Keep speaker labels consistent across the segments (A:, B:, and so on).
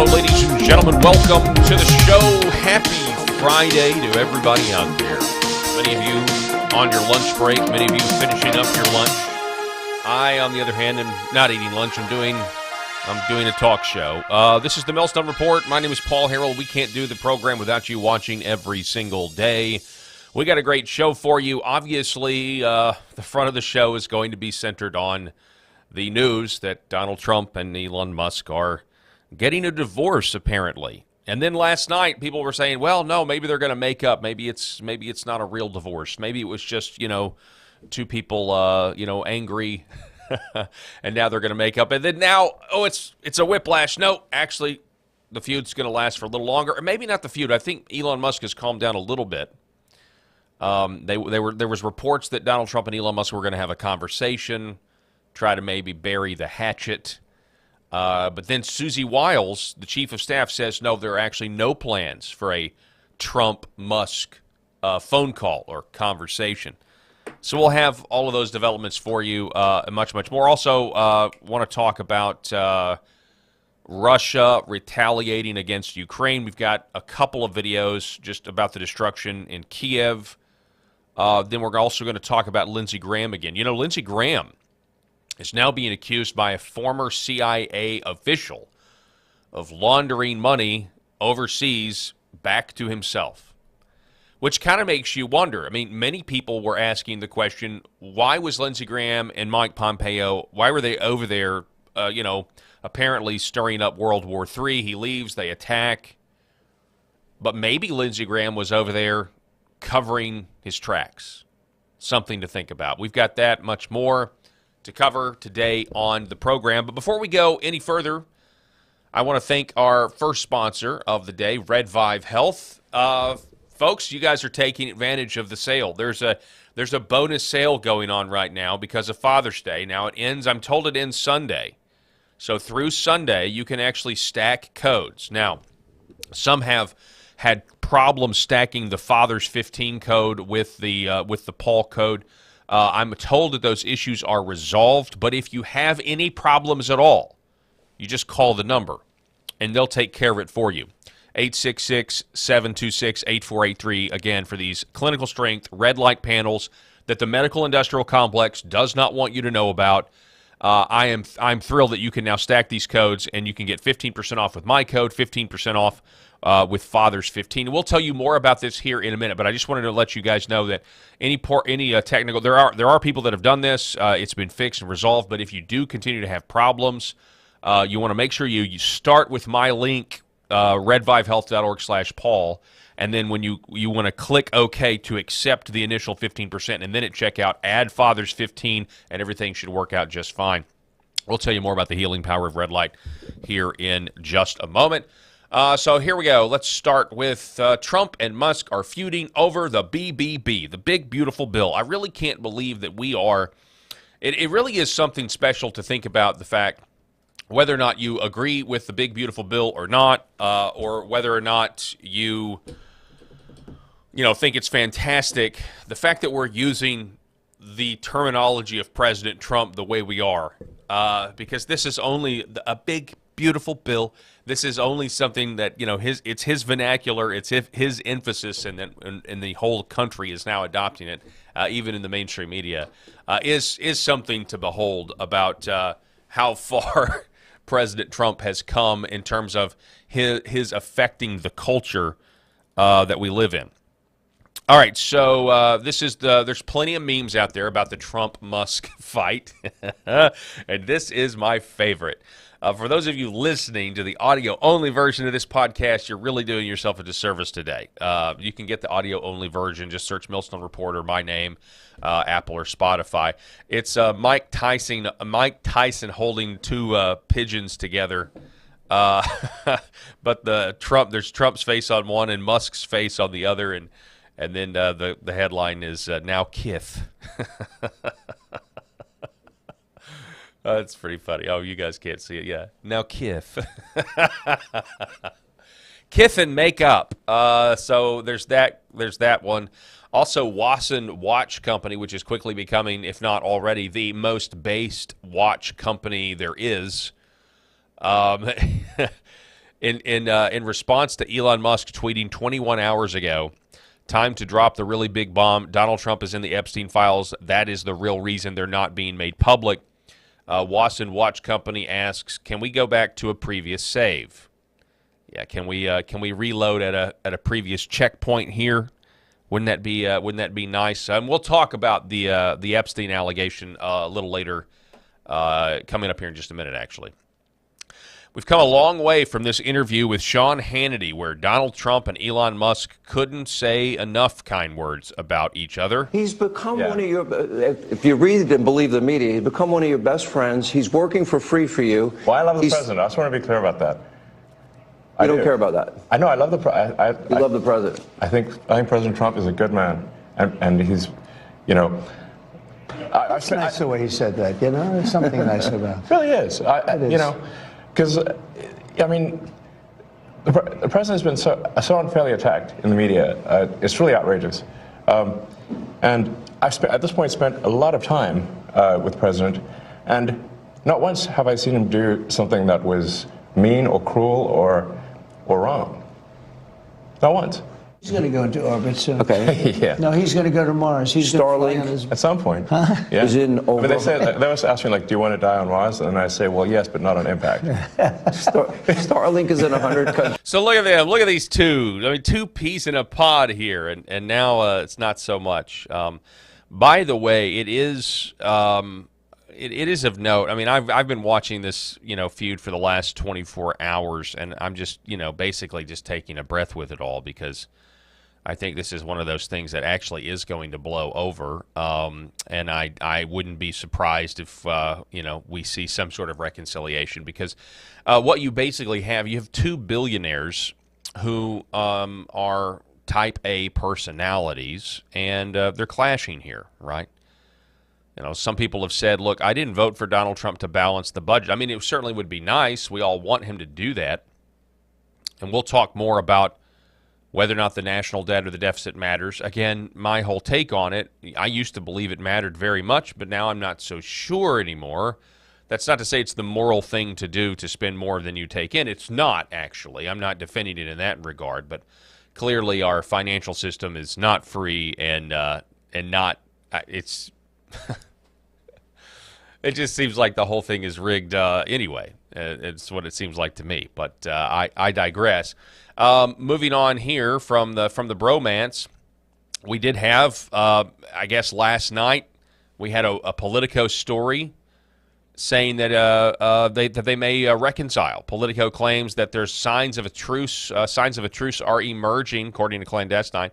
A: Hello, ladies and gentlemen. Welcome to the show. Happy Friday to everybody out there. Many of you on your lunch break, many of you finishing up your lunch. I, on the other hand, am not eating lunch. I'm doing a talk show. This is the Millstone Report. My name is Paul Harrell. We can't do the program without you watching every single day. We got a great show for you. Obviously, the front of the show is going to be centered on the news that Donald Trump and Elon Musk are getting a divorce, apparently. And then last night, people were saying, well, no, maybe they're going to make up. Maybe it's not a real divorce. Maybe it was just, two people, angry, and now they're going to make up. And then now, it's a whiplash. No, actually, the feud's going to last for a little longer. Or maybe not the feud. I think Elon Musk has calmed down a little bit. There was reports that Donald Trump and Elon Musk were going to have a conversation, try to maybe bury the hatchet. But then Susie Wiles, the chief of staff, says, no, there are actually no plans for a Trump-Musk phone call or conversation. So we'll have all of those developments for you and much, much more. Also, want to talk about Russia retaliating against Ukraine. We've got a couple of videos just about the destruction in Kiev. Then we're also going to talk about Lindsey Graham again. You know, Lindsey Graham is now being accused by a former CIA official of laundering money overseas back to himself, which kind of makes you wonder. I mean, many people were asking the question, why was Lindsey Graham and Mike Pompeo, why were they over there, apparently stirring up World War III? He leaves, they attack. But maybe Lindsey Graham was over there covering his tracks. Something to think about. We've got that, much more to cover today on the program. But before we go any further, I want to thank our first sponsor of the day, Red Vive Health. Folks, you guys are taking advantage of the sale. There's a bonus sale going on right now because of Father's Day. Now it ends, I'm told it ends Sunday. So through Sunday, you can actually stack codes. Now, some have had problems stacking the Father's 15 code with the Paul code. I'm told that those issues are resolved, but if you have any problems at all, you just call the number, and they'll take care of it for you. 866-726-8483, again, for these clinical strength red light panels that the medical industrial complex does not want you to know about. I'm thrilled that you can now stack these codes, and you can get 15% off with my code, 15% off with Father's 15. We'll tell you more about this here in a minute, but I just wanted to let you guys know that any technical, there are people that have done this. It's been fixed and resolved, but if you do continue to have problems, you want to make sure you start with my link, redvivehealth.org/Paul, and then when you want to click OK to accept the initial 15%, and then at checkout, add Father's 15, and everything should work out just fine. We'll tell you more about the healing power of red light here in just a moment. So here we go. Let's start with Trump and Musk are feuding over the BBB, the big, beautiful bill. I really can't believe that we are. It really is something special to think about the fact whether or not you agree with the big, beautiful bill or not, or whether or not you think it's fantastic. The fact that we're using the terminology of President Trump the way we are, because this is only a big, beautiful bill. This is only something that it's his vernacular, it's his emphasis, and the whole country is now adopting it, even in the mainstream media, is something to behold about how far President Trump has come in terms of his affecting the culture that we live in. All right, so there's plenty of memes out there about the Trump-Musk fight, and this is my favorite. For those of you listening to the audio-only version of this podcast, you're really doing yourself a disservice today. You can get the audio-only version. Just search Millstone Report or my name, Apple or Spotify. It's Mike Tyson holding two pigeons together. But there's Trump's face on one and Musk's face on the other, and then the headline is now Kith. It's pretty funny. Oh, you guys can't see it. Yeah. Now Kith. Kith and makeup. So there's that one. Also, Wasson Watch Company, which is quickly becoming, if not already, the most based watch company there is. In response to Elon Musk tweeting 21 hours ago, time to drop the really big bomb. Donald Trump is in the Epstein files. That is the real reason they're not being made public. Wasson Watch Company asks, can we go back to a previous save? Yeah, can we reload at a previous checkpoint here? Wouldn't that be nice? We'll talk about the Epstein allegation a little later, coming up here in just a minute, actually. We've come a long way from this interview with Sean Hannity, where Donald Trump and Elon Musk couldn't say enough kind words about each other.
B: He's become one of your, if you read and believe the media, he's become one of your best friends. He's working for free for you.
C: Well, I love the president. I just want to be clear about that.
B: I don't care about that.
C: I know. I love the president.
B: You love the president.
C: I think President Trump is a good man, and he's, you know.
D: It's nice the way he said that. You know, there's something nice about it.
C: It really is.
D: It is.
C: You know. Because, I mean, the president has been so unfairly attacked in the media. It's really outrageous. And I've at this point spent a lot of time with the president, and not once have I seen him do something that was mean or cruel or wrong. Not once.
D: He's going to go into orbit soon.
B: Okay.
C: Yeah.
D: No, he's going to go to Mars. He's
B: Starlink?
D: going to fly on his...
C: At some point.
D: Huh?
C: Yeah.
B: Is in over.
C: I mean, they always ask me, like, do you want to die on Mars? And I say, well, yes, but not on impact.
B: Starlink is in 100 countries.
A: So look at them. Look at these two. I mean, two peas in a pod here, and now it's not so much. By the way, it is of note. I mean, I've been watching this, feud for the last 24 hours, and I'm just, basically just taking a breath with it all, because I think this is one of those things that actually is going to blow over, and I wouldn't be surprised if we see some sort of reconciliation, because what you basically have, you have two billionaires who are type A personalities, and they're clashing here, right? Some people have said, look, I didn't vote for Donald Trump to balance the budget. I mean, it certainly would be nice. We all want him to do that, and we'll talk more about whether or not the national debt or the deficit matters. Again, my whole take on it, I used to believe it mattered very much, but now I'm not so sure anymore. That's not to say it's the moral thing to do to spend more than you take in. It's not, actually. I'm not defending it in that regard, but clearly our financial system is not free and not it's it just seems like the whole thing is rigged anyway. It's what it seems like to me, but I digress. Moving on here from the bromance, we did have, I guess last night, we had a Politico story saying that they may reconcile. Politico claims that there's signs of a truce. Signs of a truce are emerging, according to Clandestine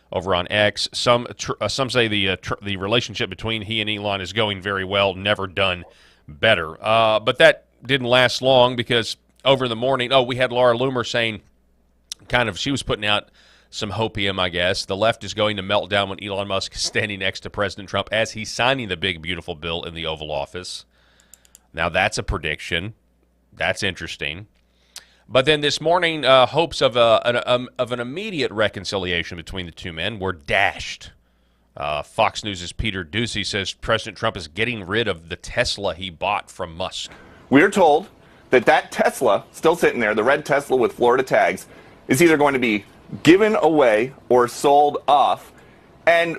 A: over on X. Some say the relationship between he and Elon is going very well. Never done better. But that didn't last long, because over in the morning, we had Laura Loomer saying, she was putting out some hopium, I guess. The left is going to melt down when Elon Musk is standing next to President Trump as he's signing the big, beautiful bill in the Oval Office. Now, that's a prediction. That's interesting. But then this morning, hopes of an immediate reconciliation between the two men were dashed. Fox News' Peter Doocy says President Trump is getting rid of the Tesla he bought from Musk.
E: We're told that Tesla, still sitting there, the red Tesla with Florida tags, is either going to be given away or sold off. And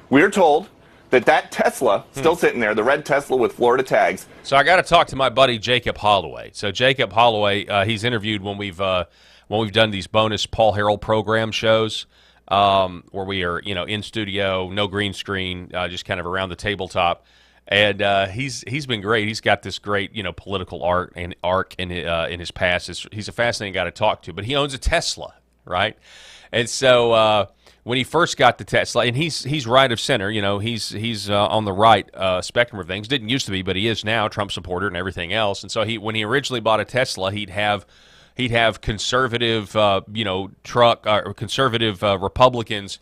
E: we're told that Tesla, still sitting there, the red Tesla with Florida tags.
A: So I got to talk to my buddy Jacob Holloway. So Jacob Holloway, he's interviewed when we've done these bonus Paul Harrell program shows, where we are, in studio, no green screen, just kind of around the tabletop. And he's been great. He's got this great, political arc in his past. He's a fascinating guy to talk to. But he owns a Tesla, right? And so when he first got the Tesla, and he's right of center, he's on the right spectrum of things. Didn't used to be, but he is now, Trump supporter and everything else. And so when he originally bought a Tesla, he'd have conservative, conservative Republicans,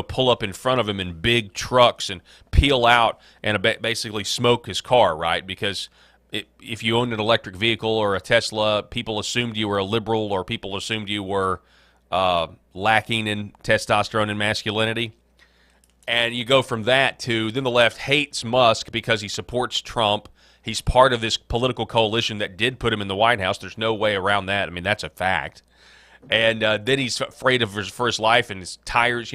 A: pull up in front of him in big trucks and peel out and basically smoke his car, right? Because if you owned an electric vehicle or a Tesla, people assumed you were a liberal, or people assumed you were lacking in testosterone and masculinity. And you go from that to then the left hates Musk because he supports Trump, He's part of this political coalition that did put him in the White House. There's no way around that. I mean, that's a fact. And then he's afraid for his life and his tires,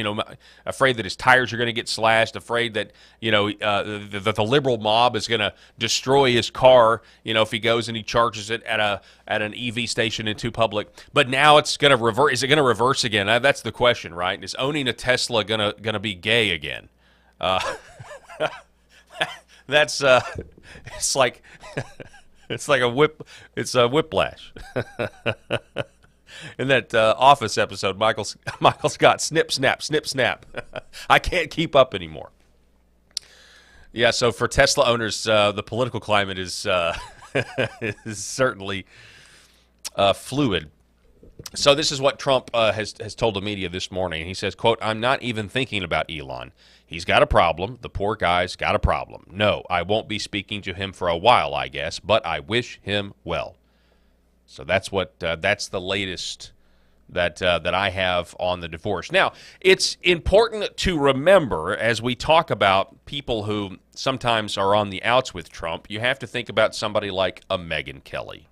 A: afraid that his tires are going to get slashed, afraid that, the liberal mob is going to destroy his car, if he goes and he charges it at an EV station in too public. But now it's going to reverse. Is it going to reverse again? That's the question, right? Is owning a Tesla going to be gay again? That's it's like a whiplash. In that Office episode, Michael Scott, snip, snap, snip, snap. I can't keep up anymore. Yeah, so for Tesla owners, the political climate is is certainly fluid. So this is what Trump has told the media this morning. He says, quote, "I'm not even thinking about Elon. He's got a problem. The poor guy's got a problem. No, I won't be speaking to him for a while, I guess, but I wish him well." So that's that's the latest that I have on the divorce. Now, it's important to remember as we talk about people who sometimes are on the outs with Trump, you have to think about somebody like a Megyn Kelly.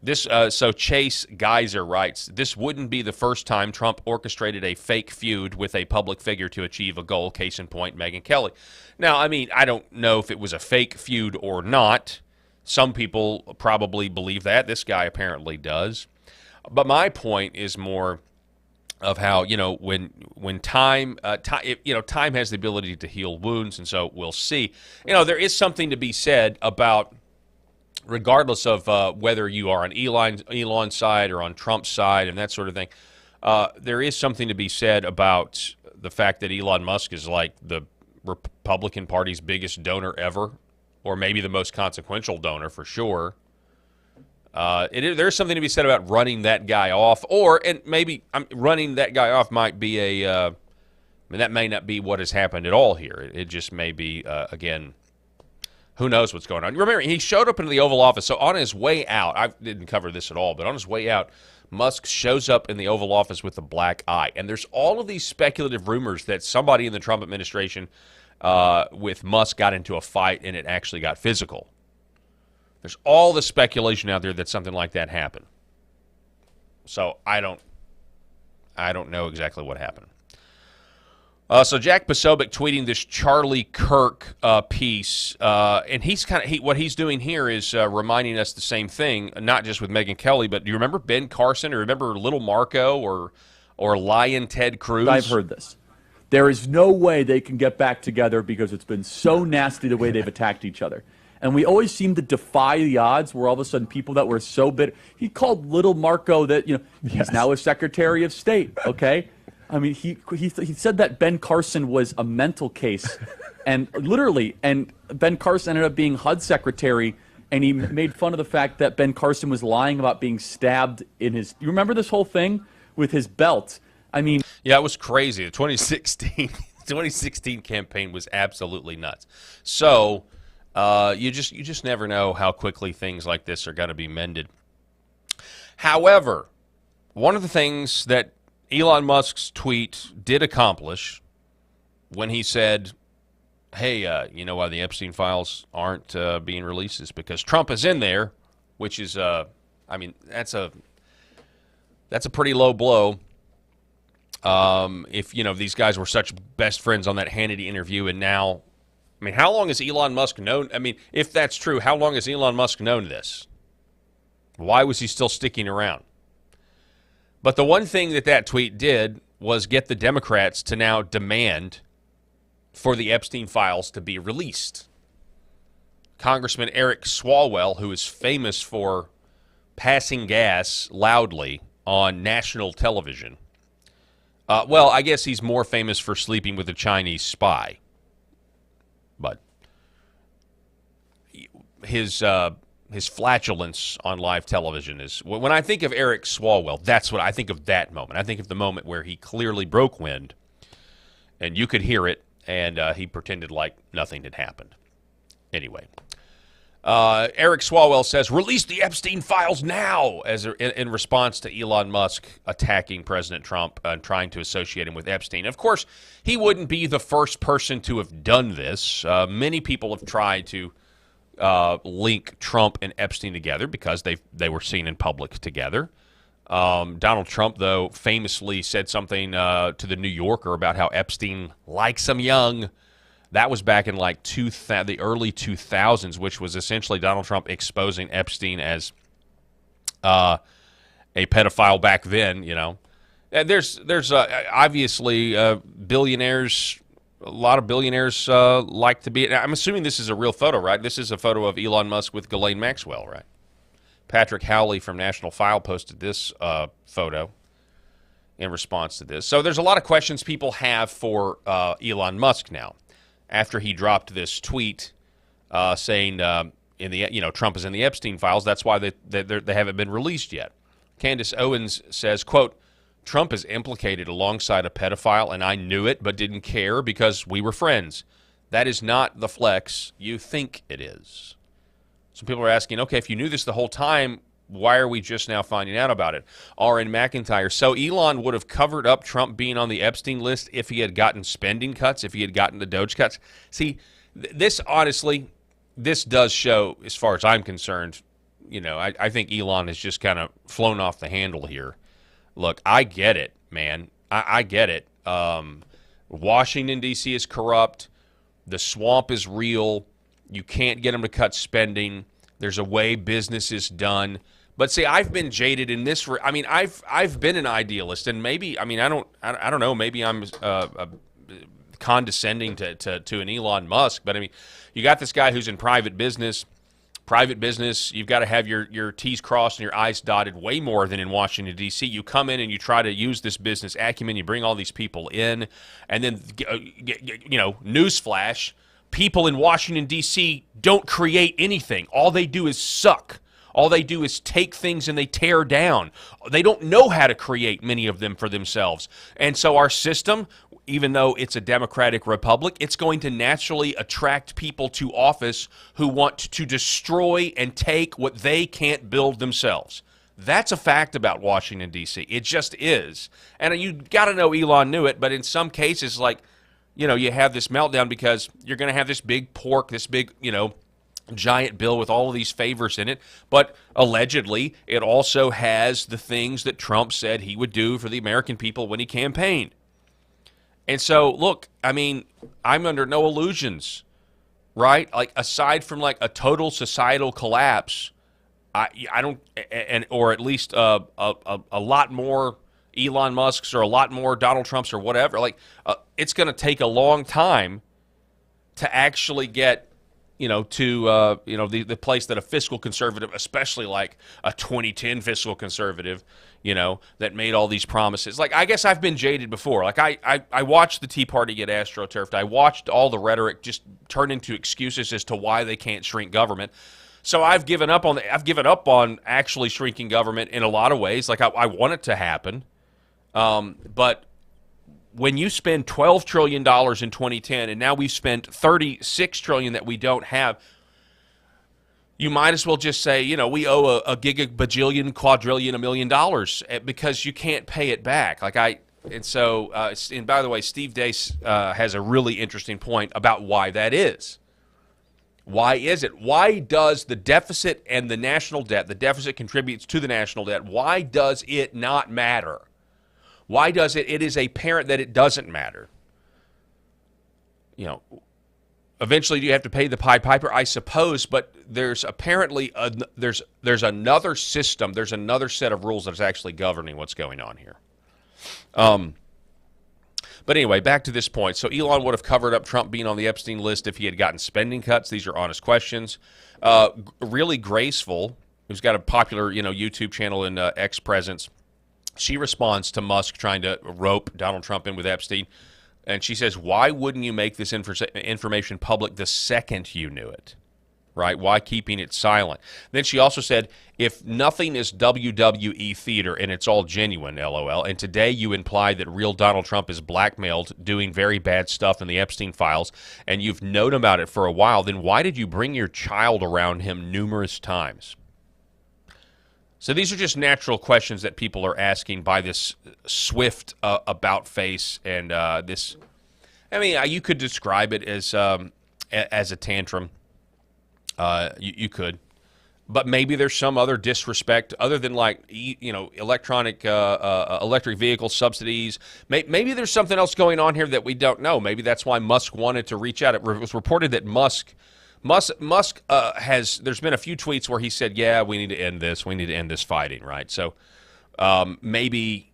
A: So Chase Geyser writes, "This wouldn't be the first time Trump orchestrated a fake feud with a public figure to achieve a goal, case in point, Megyn Kelly." Now, I mean, I don't know if it was a fake feud or not. Some people probably believe that. This guy apparently does. But my point is more of how, when time has the ability to heal wounds, and so we'll see. There is something to be said about, regardless of whether you are on Elon's side or on Trump's side and that sort of thing, there is something to be said about the fact that Elon Musk is like the Republican Party's biggest donor ever, or maybe the most consequential donor for sure. There's something to be said about running that guy off, and maybe running that guy off might be that may not be what has happened at all here. It just may be, again, who knows what's going on. Remember, he showed up into the Oval Office, so on his way out, I didn't cover this at all, but on his way out, Musk shows up in the Oval Office with a black eye. And there's all of these speculative rumors that somebody in the Trump administration with Musk got into a fight and it actually got physical. There's all the speculation out there that something like that happened. So I don't know exactly what happened. So Jack Posobiec tweeting this Charlie Kirk piece, and what he's doing here is reminding us the same thing, not just with Megyn Kelly, but do you remember Ben Carson, or remember Little Marco, or Lion Ted Cruz?
F: I've heard this. There is no way they can get back together because it's been so nasty the way they've attacked each other. And we always seem to defy the odds, where all of a sudden people that were so bitter. He called Little Marco that, he's now a Secretary of State, okay? I mean, he said that Ben Carson was a mental case, and literally, and Ben Carson ended up being HUD Secretary, and he made fun of the fact that Ben Carson was lying about being stabbed in his. You remember this whole thing with his belt? I mean,
A: yeah, it was crazy. The 2016 campaign was absolutely nuts. So you just never know how quickly things like this are going to be mended. However, one of the things that Elon Musk's tweet did accomplish when he said, "Hey, you know why the Epstein files aren't being released is because Trump is in there," which is, that's a pretty low blow. If these guys were such best friends on that Hannity interview, and now, how long has Elon Musk known? If that's true, how long has Elon Musk known this? Why was he still sticking around? But the one thing that tweet did was get the Democrats to now demand for the Epstein files to be released. Congressman Eric Swalwell, who is famous for passing gas loudly on national television. Well, I guess he's more famous for sleeping with a Chinese spy. But his flatulence on live television is, when I think of Eric Swalwell, that's what I think of. That moment, I think of the moment where he clearly broke wind, and you could hear it, and he pretended like nothing had happened. Anyway, Eric Swalwell says, "Release the Epstein files now," in response to Elon Musk attacking President Trump and trying to associate him with Epstein. Of course, he wouldn't be the first person to have done this. Many people have tried to link Trump and Epstein together because they were seen in public together. Donald Trump, though, famously said something to the New Yorker about how Epstein likes him young. That was back in like the early 2000s, which was essentially Donald Trump exposing Epstein as a pedophile back then. You know, and there's obviously billionaires. A lot of billionaires like to be. I'm assuming this is a real photo, right? This is a photo of Elon Musk with Ghislaine Maxwell, right? Patrick Howley from National File posted this photo in response to this. So there's a lot of questions people have for Elon Musk now, after he dropped this tweet saying Trump is in the Epstein files. That's why they haven't been released yet. Candace Owens says, quote, Trump is implicated alongside a pedophile, and I knew it but didn't care because we were friends. That is not the flex you think it is. Some people are asking, okay, if you knew this the whole time, why are we just now finding out about it? R.N. McIntyre. So Elon would have covered up Trump being on the Epstein list if he had gotten spending cuts, if he had gotten the Doge cuts. See, this honestly, this does show, as far as I'm concerned, you know, I think Elon has just kind of flown off the handle here. Look, I get it, man. I get it. Washington, D.C. is corrupt. The swamp is real. You can't get them to cut spending. There's a way business is done. But see, I've been jaded in this. I mean, I've been an idealist, and maybe, I mean, I don't know. Maybe I'm condescending to an Elon Musk, but I mean, you got this guy who's in private business. Private business, you've got to have your T's crossed and your I's dotted way more than in Washington, D.C. You come in and you try to use this business acumen. You bring all these people in, and then, you know, newsflash, people in Washington, D.C. don't create anything. All they do is suck. All they do is take things and they tear down. They don't know how to create, many of them, for themselves. And so our system, even though it's a democratic republic, it's going to naturally attract people to office who want to destroy and take what they can't build themselves. That's a fact about Washington, D.C. It just is. And you got to know Elon knew it, but in some cases, like, you know, you have this meltdown because you're going to have this big pork, this big, you know, giant bill with all of these favors in it, but allegedly it also has the things that Trump said he would do for the American people when he campaigned. And so, look, I mean, I'm under no illusions, right? Like, aside from like a total societal collapse, I don't, or at least a lot more Elon Musk's or a lot more Donald Trump's or whatever. Like, it's going to take a long time to actually get, you know, to, you know, the place that a fiscal conservative, especially like a 2010 fiscal conservative, you know, that made all these promises. Like, I guess I've been jaded before. Like, I watched the Tea Party get astroturfed. I watched all the rhetoric just turn into excuses as to why they can't shrink government. So I've given up on actually shrinking government in a lot of ways. Like, I want it to happen. But when you spend $12 trillion in 2010 and now we've spent $36 trillion that we don't have, you might as well just say, you know, we owe a gigabajillion, quadrillion, $1 million because you can't pay it back. And by the way, Steve Deace has a really interesting point about why that is. Why is it? Why does the deficit and the national debt, the deficit contributes to the national debt, why does it not matter? Why does it? It is apparent that it doesn't matter. You know, eventually you have to pay the Pied Piper, I suppose, but there's apparently there's another system, there's another set of rules that's actually governing what's going on here. But anyway, back to this point. So Elon would have covered up Trump being on the Epstein list if he had gotten spending cuts. These are honest questions. Really Graceful, who's got a popular, you know, YouTube channel in X presence, she responds to Musk trying to rope Donald Trump in with Epstein, and she says, why wouldn't you make this information public the second you knew it? Right? Why keeping it silent? Then she also said, if nothing is WWE theater and it's all genuine, LOL, and today you imply that real Donald Trump is blackmailed doing very bad stuff in the Epstein files, and you've known about it for a while, then why did you bring your child around him numerous times? So these are just natural questions that people are asking by this swift about face and this. I mean, you could describe it as a tantrum. You could. But maybe there's some other disrespect other than electric vehicle subsidies. Maybe there's something else going on here that we don't know. Maybe that's why Musk wanted to reach out. It was reported that Musk has. There's been a few tweets where he said, "Yeah, we need to end this. We need to end this fighting." Right. So maybe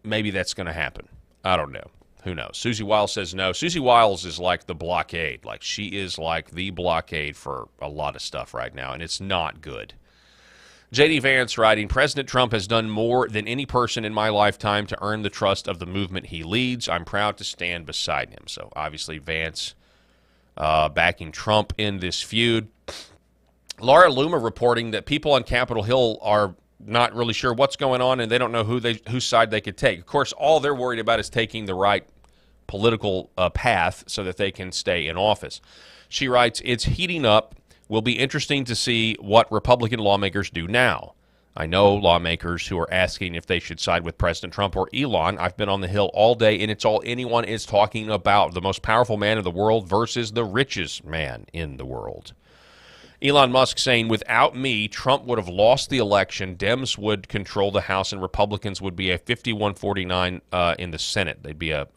A: that's going to happen. I don't know. Who knows? Susie Wiles says no. Susie Wiles is like the blockade. Like, she is like the blockade for a lot of stuff right now, and it's not good. J.D. Vance writing, President Trump has done more than any person in my lifetime to earn the trust of the movement he leads. I'm proud to stand beside him. So, obviously, Vance backing Trump in this feud. Laura Loomer reporting that people on Capitol Hill are not really sure what's going on, and they don't know whose side they could take. Of course, all they're worried about is taking the right political path so that they can stay in office. She writes, it's heating up. Will be interesting to see what Republican lawmakers do now. I know lawmakers who are asking if they should side with President Trump or Elon. I've been on the Hill all day, and it's all anyone is talking about. The most powerful man in the world versus the richest man in the world. Elon Musk saying, without me, Trump would have lost the election, Dems would control the House, and Republicans would be a 51-49 in the Senate. They'd be a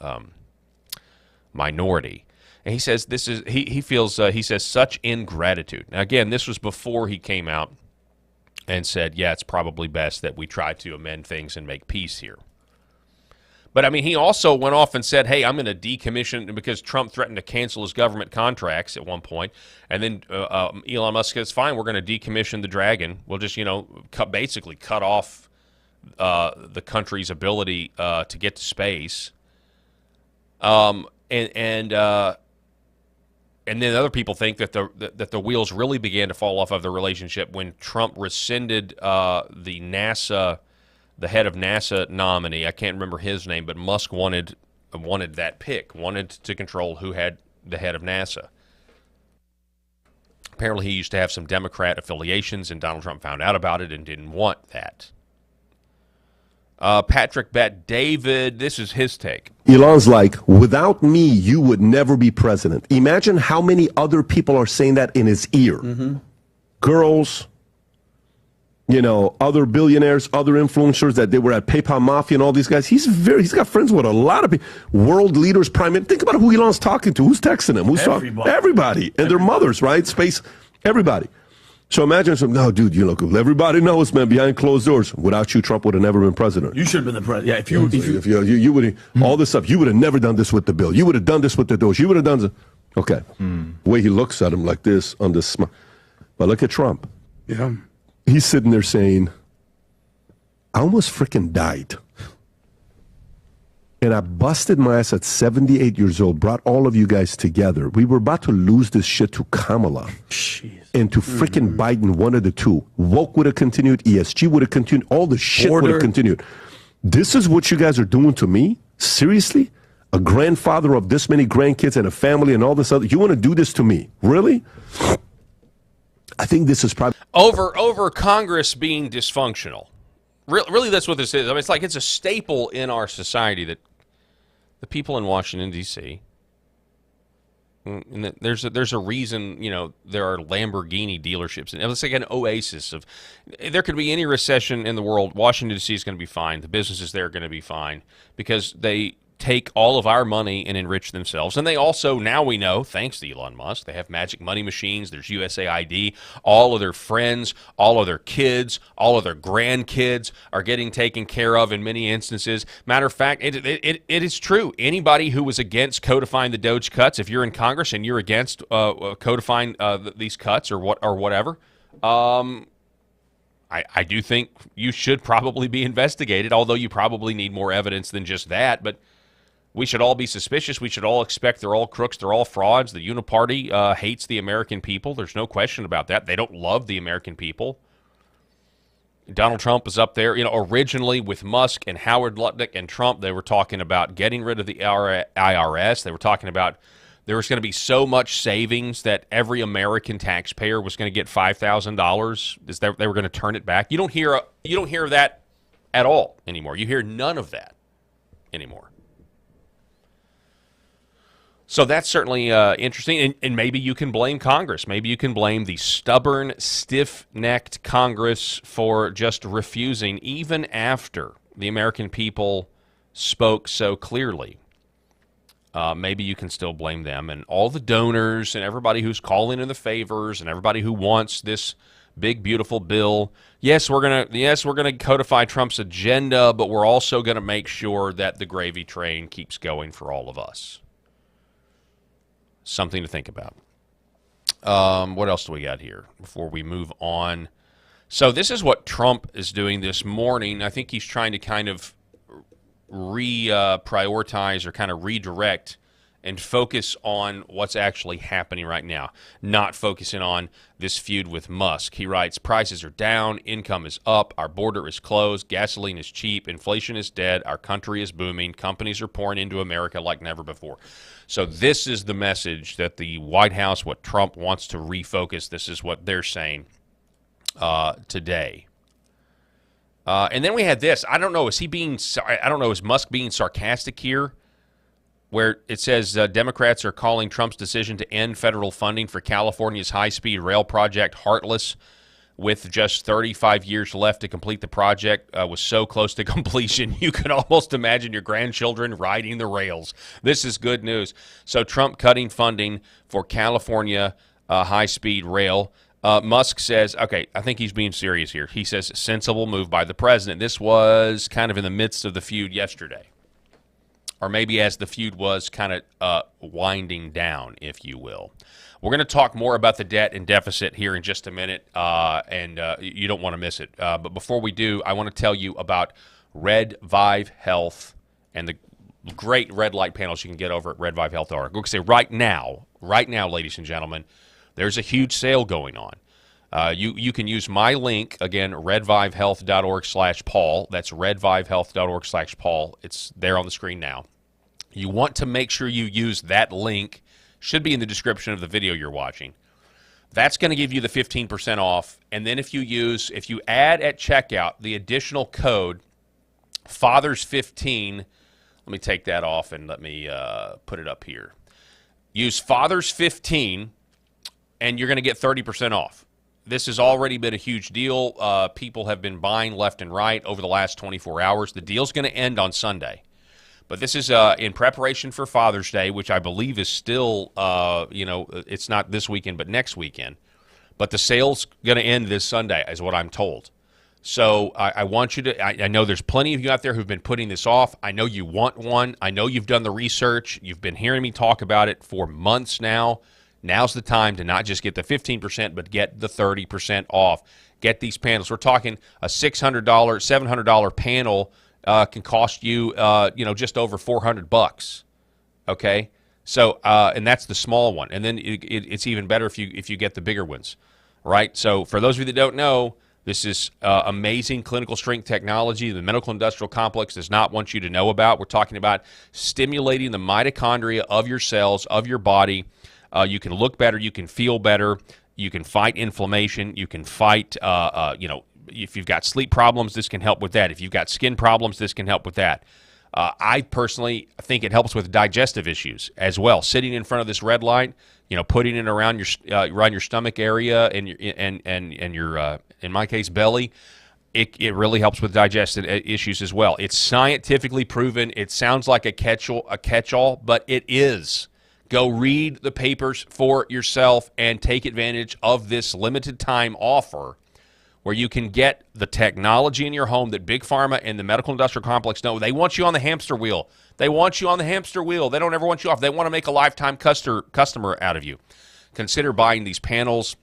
A: minority. And he says this is he feels he says such ingratitude. Now again, this was before he came out and said, yeah, it's probably best that we try to amend things and make peace here. But I mean, he also went off and said, hey, I'm going to decommission, because Trump threatened to cancel his government contracts at one point. And then Elon Musk says, fine, we're going to decommission the Dragon. We'll just, basically cut off the country's ability to get to space. And then other people think that the wheels really began to fall off of the relationship when Trump rescinded the head of NASA nominee. I can't remember his name, but Musk wanted that pick, wanted to control who had the head of NASA. Apparently, he used to have some Democrat affiliations, and Donald Trump found out about it and didn't want that. Patrick Bet David, this is his take.
G: Elon's like, without me, you would never be president. Imagine how many other people are saying that in his ear. Mm-hmm. Girls, other billionaires, other influencers that they were at PayPal Mafia and all these guys. He's got friends with a lot of people. World leaders, prime minister. Think about who Elon's talking to. Who's texting him? Who's talking? Everybody. And their mothers, right? Space, everybody. So imagine no, dude, everybody knows, man, behind closed doors. Without you, Trump would have never been president.
H: You should have been the president. Yeah,
G: if you would have, all this stuff, you would have never done this with the bill. You would have done this with the doors. You would have done this. Okay. The way he looks at him like this on this. But look at Trump.
H: Yeah.
G: He's sitting there saying, I almost freaking died. And I busted my ass at 78 years old, brought all of you guys together. We were about to lose this shit to Kamala.
H: Jeez.
G: And to freaking Biden, one of the two. Woke would have continued, ESG would have continued, all the shit would have continued. This is what you guys are doing to me? Seriously? A grandfather of this many grandkids and a family and all this other, you want to do this to me? Really? I think this is probably...
A: Over Congress being dysfunctional. Really, that's what this is. I mean, it's a staple in our society that the people in Washington, D.C., and there's a reason, there are Lamborghini dealerships. And it's like an oasis of, there could be any recession in the world, Washington, D.C. is going to be fine. The businesses there are going to be fine because they take all of our money and enrich themselves. And they also, now we know, thanks to Elon Musk, they have magic money machines, there's USAID, all of their friends, all of their kids, all of their grandkids are getting taken care of in many instances. Matter of fact, it is true. Anybody who was against codifying the Doge cuts, if you're in Congress and you're against codifying these cuts or whatever, I do think you should probably be investigated, although you probably need more evidence than just that. But we should all be suspicious. We should all expect they're all crooks. They're all frauds. The Uniparty hates the American people. There's no question about that. They don't love the American people. Donald Trump was up there. Originally with Musk and Howard Lutnick and Trump, they were talking about getting rid of the IRS. They were talking about there was going to be so much savings that every American taxpayer was going to get $5,000. They were going to turn it back. You don't hear that at all anymore. You hear none of that anymore. So that's certainly interesting, and maybe you can blame Congress. Maybe you can blame the stubborn, stiff-necked Congress for just refusing, even after the American people spoke so clearly. Maybe you can still blame them and all the donors and everybody who's calling in the favors and everybody who wants this big, beautiful bill. Yes, we're gonna codify Trump's agenda, but we're also gonna make sure that the gravy train keeps going for all of us. Something to think about. What else do we got here before we move on? So this is what Trump is doing this morning. I think he's trying to kind of prioritize or kind of redirect and focus on what's actually happening right now, not focusing on this feud with Musk. He writes, prices are down, income is up, our border is closed, gasoline is cheap, inflation is dead, our country is booming, companies are pouring into America like never before. So this is the message that the White House, what Trump wants to refocus, this is what they're saying today. And then we had this. I don't know, is Musk being sarcastic here? Where it says Democrats are calling Trump's decision to end federal funding for California's high-speed rail project heartless, with just 35 years left to complete the project, was so close to completion you could almost imagine your grandchildren riding the rails. This is good news. So Trump cutting funding for California high-speed rail. Musk says, okay, I think he's being serious here. He says, sensible move by the president. This was kind of in the midst of the feud yesterday. Or maybe as the feud was kind of winding down, if you will. We're going to talk more about the debt and deficit here in just a minute, and you don't want to miss it. But before we do, I want to tell you about Red Vive Health and the great red light panels you can get over at redvivehealth.org. We're going to say right now, ladies and gentlemen, there's a huge sale going on. You can use my link, again, redvivehealth.org/Paul. That's redvivehealth.org/Paul. It's there on the screen now. You want to make sure you use that link. Should be in the description of the video you're watching. That's going to give you the 15% off. And then if you add at checkout the additional code, Fathers15, let me take that off and let me put it up here. Use Fathers15, and you're going to get 30% off. This has already been a huge deal. People have been buying left and right over the last 24 hours. The deal's going to end on Sunday. But this is in preparation for Father's Day, which I believe is still, it's not this weekend, but next weekend. But the sale's going to end this Sunday, is what I'm told. So I want you to, I know there's plenty of you out there who've been putting this off. I know you want one. I know you've done the research. You've been hearing me talk about it for months now. Now's the time to not just get the 15%, but get the 30% off. Get these panels. We're talking a $600, $700 panel can cost you, just over $400. Okay, so and that's the small one, and then it's even better if you get the bigger ones, right? So for those of you that don't know, this is amazing clinical strength technology the medical industrial complex does not want you to know about. We're talking about stimulating the mitochondria of your cells, of your body. You can look better, you can feel better, you can fight inflammation, you can fight, if you've got sleep problems, this can help with that. If you've got skin problems, this can help with that. I personally think it helps with digestive issues as well. Sitting in front of this red light, putting it around your stomach area and your in my case belly, it really helps with digestive issues as well. It's scientifically proven. It sounds like a catch-all, but it is. Go read the papers for yourself and take advantage of this limited time offer where you can get the technology in your home that Big Pharma and the medical industrial complex know. They want you on the hamster wheel. They want you on the hamster wheel. They don't ever want you off. They want to make a lifetime customer out of you. Consider buying these panels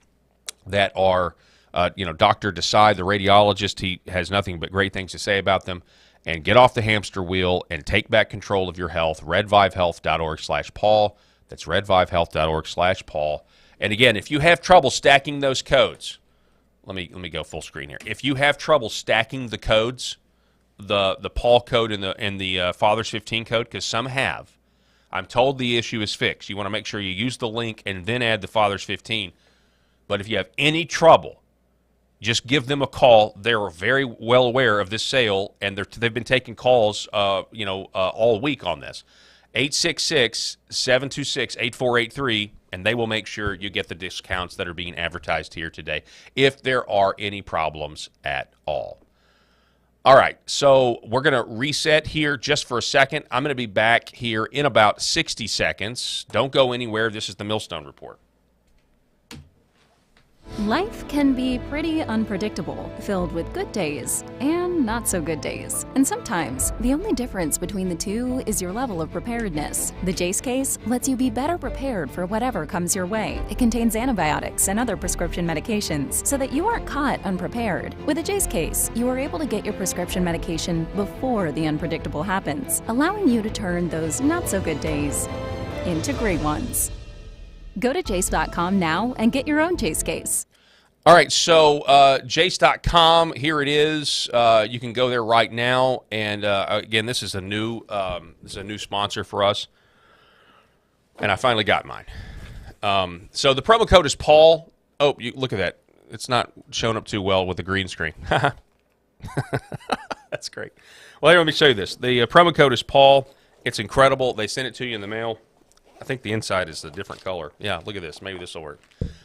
A: that are, Dr. Desai, the radiologist, he has nothing but great things to say about them. And get off the hamster wheel and take back control of your health. redvivehealth.org/Paul. That's redvivehealth.org/Paul. And again, if you have trouble stacking those codes, let me go full screen here. If you have trouble stacking the codes, the Paul code and the Fathers 15 code, because some have, I'm told the issue is fixed. You want to make sure you use the link and then add the Fathers 15. But if you have any trouble, just give them a call. They're very well aware of this sale, and they've been taking calls, all week on this. 866-726-8483, and they will make sure you get the discounts that are being advertised here today if there are any problems at all. All right, so we're going to reset here just for a second. I'm going to be back here in about 60 seconds. Don't go anywhere. This is the Millstone Report.
H: Life can be pretty unpredictable, filled with good days and not so good days. And sometimes, the only difference between the two is your level of preparedness. The Jace case lets you be better prepared for whatever comes your way. It contains antibiotics and other prescription medications so that you aren't caught unprepared. With a Jace case, you are able to get your prescription medication before the unpredictable happens, allowing you to turn those not so good days into great ones. Go to jace.com now and get your own Jace case.
A: All right, so jace.com, here it is. You can go there right now. And again, this is a new sponsor for us. And I finally got mine. So the promo code is Paul. Oh, look at that. It's not showing up too well with the green screen. That's great. Well, here, let me show you this. The promo code is Paul. It's incredible. They sent it to you in the mail. I think the inside is a different color. Yeah, look at this. Maybe this will work.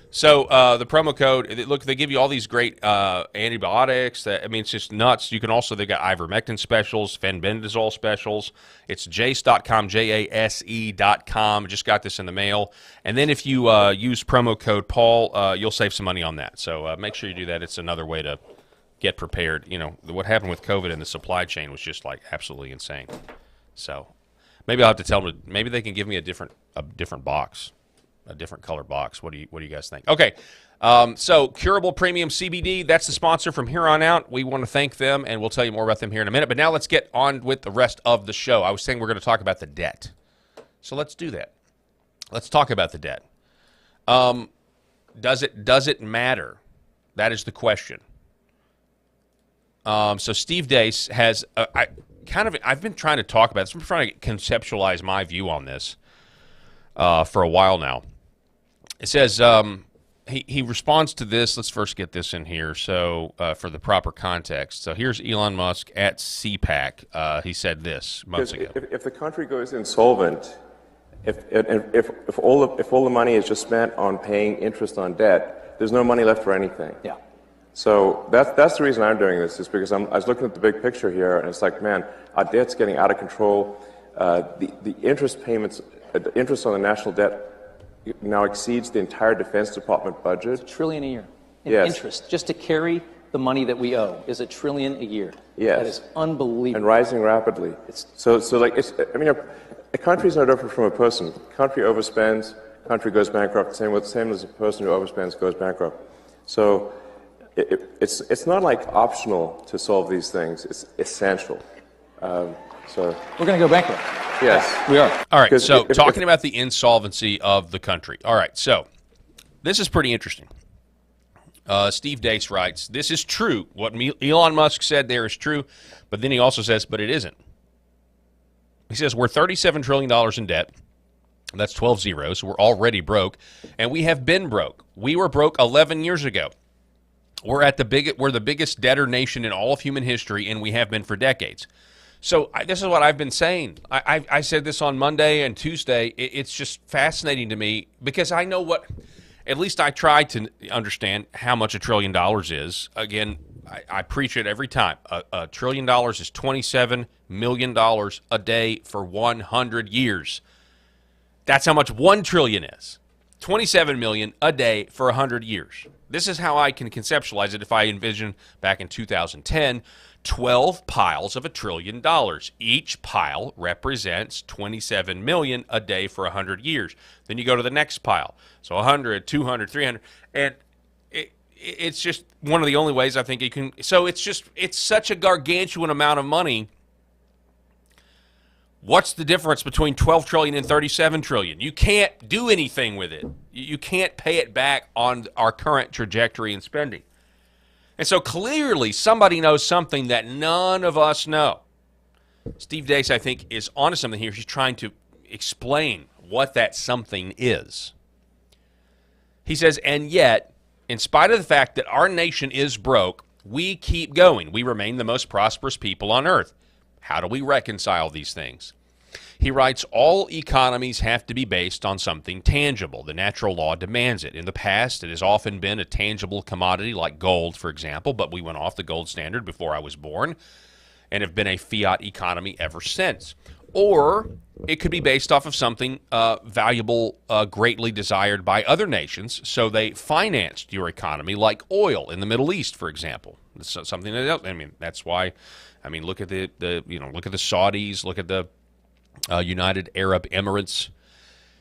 A: So the promo code, look, they give you all these great antibiotics. It's just nuts. You can also, they got ivermectin specials, fenbendazole specials. It's jace.com, JASE.com. Just got this in the mail. And then if you use promo code Paul, you'll save some money on that. So make sure you do that. It's another way to get prepared. You know, what happened with COVID and the supply chain was just like absolutely insane. So maybe I'll have to tell them, maybe they can give me a different box. A different color box. What do you guys think? Okay, so Curable Premium CBD, that's the sponsor from here on out. We want to thank them, and we'll tell you more about them here in a minute. But now let's get on with the rest of the show. I was saying we're going to talk about the debt. So let's do that. Let's talk about the debt. Does it matter? That is the question. So Steve Deace has I've been trying to talk about this. I'm trying to conceptualize my view on this for a while now. It says he responds to this. Let's first get this in here so for the proper context. So here's Elon Musk at CPAC. He said this months ago.
C: If the country goes insolvent, if all the money is just spent on paying interest on debt, there's no money left for anything.
D: Yeah.
C: So that's the reason I'm doing this, is because I was looking at the big picture here, and it's like, man, our debt's getting out of control. The interest payments, the interest on the national debt now exceeds the entire Defense Department budget.
I: It's $1 trillion a year in
C: Yes.
I: interest. Just to carry the money that we owe is $1 trillion a year.
C: Yes.
I: That is unbelievable.
C: And rising rapidly. A country is no different from a person. Country overspends, country goes bankrupt. Same as a person who overspends goes bankrupt. So it's not like optional to solve these things. It's essential. So
I: We're going to go bankrupt.
C: yes,
I: We are.
A: All right,
C: Because
A: so
C: if-
A: talking about the insolvency of the country. All right, so this is pretty interesting. Steve Deace writes, this is true. What Elon Musk said there is true, but then he also says, but it isn't. He says, we're $37 trillion in debt. That's 12 zeros. We're already broke, and we have been broke. We were broke 11 years ago. We're the biggest debtor nation in all of human history, and we have been for decades. So this is what I've been saying. I said this on Monday and Tuesday. It's just fascinating to me because I know at least I try to understand how much $1 trillion is. Again, I preach it every time. $1 trillion is $27 million a day for 100 years. That's how much 1 trillion is. 27 million a day for 100 years. This is how I can conceptualize it if I envision back in 2010, 12 piles of $1 trillion. Each pile represents 27 million a day for 100 years. Then you go to the next pile. So 100, 200, 300. And it's just one of the only ways I think you can. So it's such a gargantuan amount of money. What's the difference between 12 trillion and 37 trillion? You can't do anything with it. You can't pay it back on our current trajectory in spending. And so clearly somebody knows something that none of us know. Steve Deace, I think, is onto something here. He's trying to explain what that something is. He says, and yet, in spite of the fact that our nation is broke, we keep going. We remain the most prosperous people on earth. How do we reconcile these things? He writes, all economies have to be based on something tangible. The natural law demands it. In the past, it has often been a tangible commodity like gold, for example, but we went off the gold standard before I was born and have been a fiat economy ever since. Or it could be based off of something valuable, greatly desired by other nations, so they financed your economy, like oil in the Middle East, for example. It's something that, I mean, that's why, I mean, look at look at the Saudis, look at the United Arab Emirates.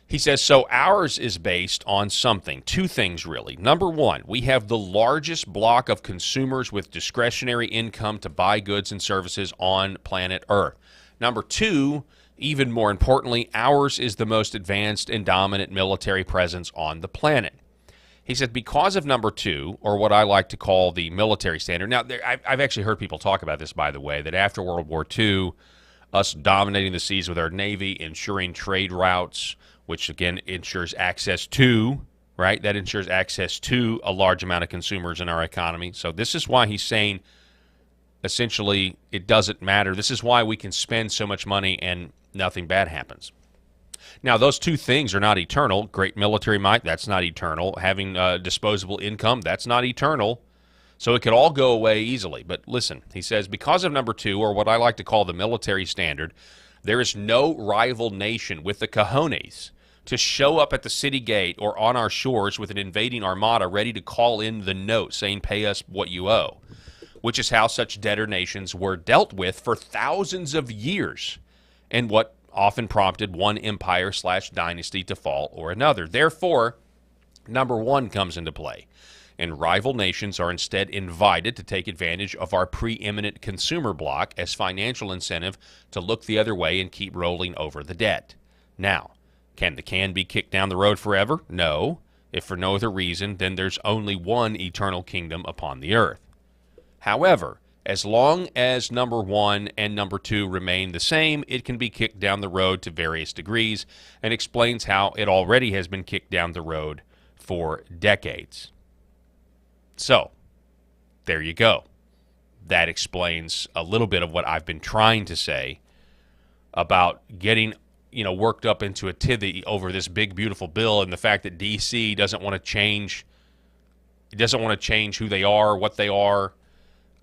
A: He says, so ours is based on something. Two things, really. Number one, we have the largest block of consumers with discretionary income to buy goods and services on planet Earth. Number two, even more importantly, ours is the most advanced and dominant military presence on the planet. He said, because of number two, or what I like to call the military standard. Now, I've actually heard people talk about this, by the way, that after World War II, us dominating the seas with our Navy, ensuring trade routes, which again ensures access to, right? That ensures access to a large amount of consumers in our economy. So this is why he's saying, essentially, it doesn't matter. This is why we can spend so much money and nothing bad happens. Now, those two things are not eternal. Great military might, that's not eternal. Having disposable income, that's not eternal. So it could all go away easily. But listen, he says, because of number two, or what I like to call the military standard, there is no rival nation with the cojones to show up at the city gate or on our shores with an invading armada ready to call in the note saying, pay us what you owe, which is how such debtor nations were dealt with for thousands of years, and what often prompted one empire/dynasty to fall or another. Therefore, number one comes into play, and rival nations are instead invited to take advantage of our preeminent consumer bloc as financial incentive to look the other way and keep rolling over the debt. Now, can the can be kicked down the road forever? No. If for no other reason, then there's only one eternal kingdom upon the earth. However, as long as number one and number two remain the same, it can be kicked down the road to various degrees, and explains how it already has been kicked down the road for decades. So, there you go. That explains a little bit of what I've been trying to say about getting, worked up into a tithy over this big, beautiful bill, and the fact that D.C. doesn't want to change. It doesn't want to change who they are, what they are.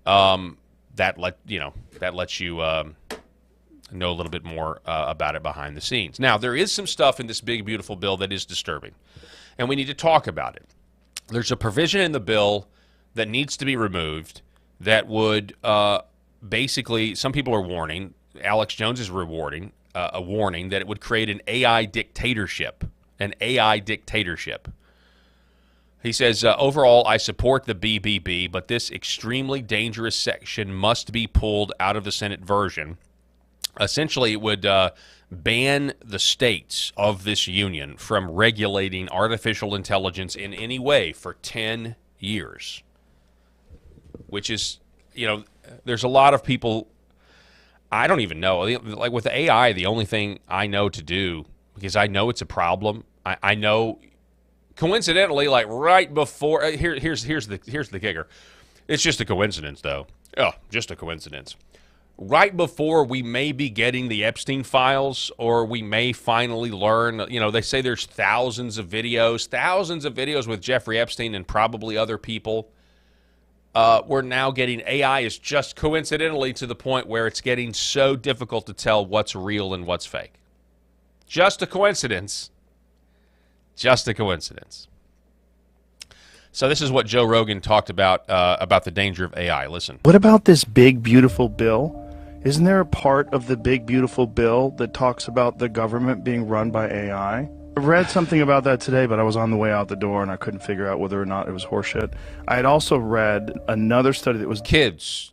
A: That lets you know a little bit more about it behind the scenes. Now, there is some stuff in this big, beautiful bill that is disturbing, and we need to talk about it. There's a provision in the bill that needs to be removed that would basically, some people are warning, Alex Jones is a warning that it would create an AI dictatorship. An AI dictatorship. He says, overall, I support the BBB, but this extremely dangerous section must be pulled out of the Senate version. Essentially, it would ban the states of this union from regulating artificial intelligence in any way for 10 years. Which is, there's a lot of people, I don't even know. Like with AI, the only thing I know to do, because I know it's a problem, I know, coincidentally, like right before, here's the kicker. It's just a coincidence, though. Oh, just a coincidence. Right before we may be getting the Epstein files, or we may finally learn, they say there's thousands of videos with Jeffrey Epstein and probably other people. We're now getting AI is just coincidentally to the point where it's getting so difficult to tell what's real and what's fake. Just a coincidence. Just a coincidence. So this is what Joe Rogan talked about the danger of AI. Listen.
J: What about this big, beautiful bill? Isn't there a part of the big, beautiful bill that talks about the government being run by AI? I read something about that today, but I was on the way out the door and I couldn't figure out whether or not it was horseshit. I had also read another study that was...
A: Kids.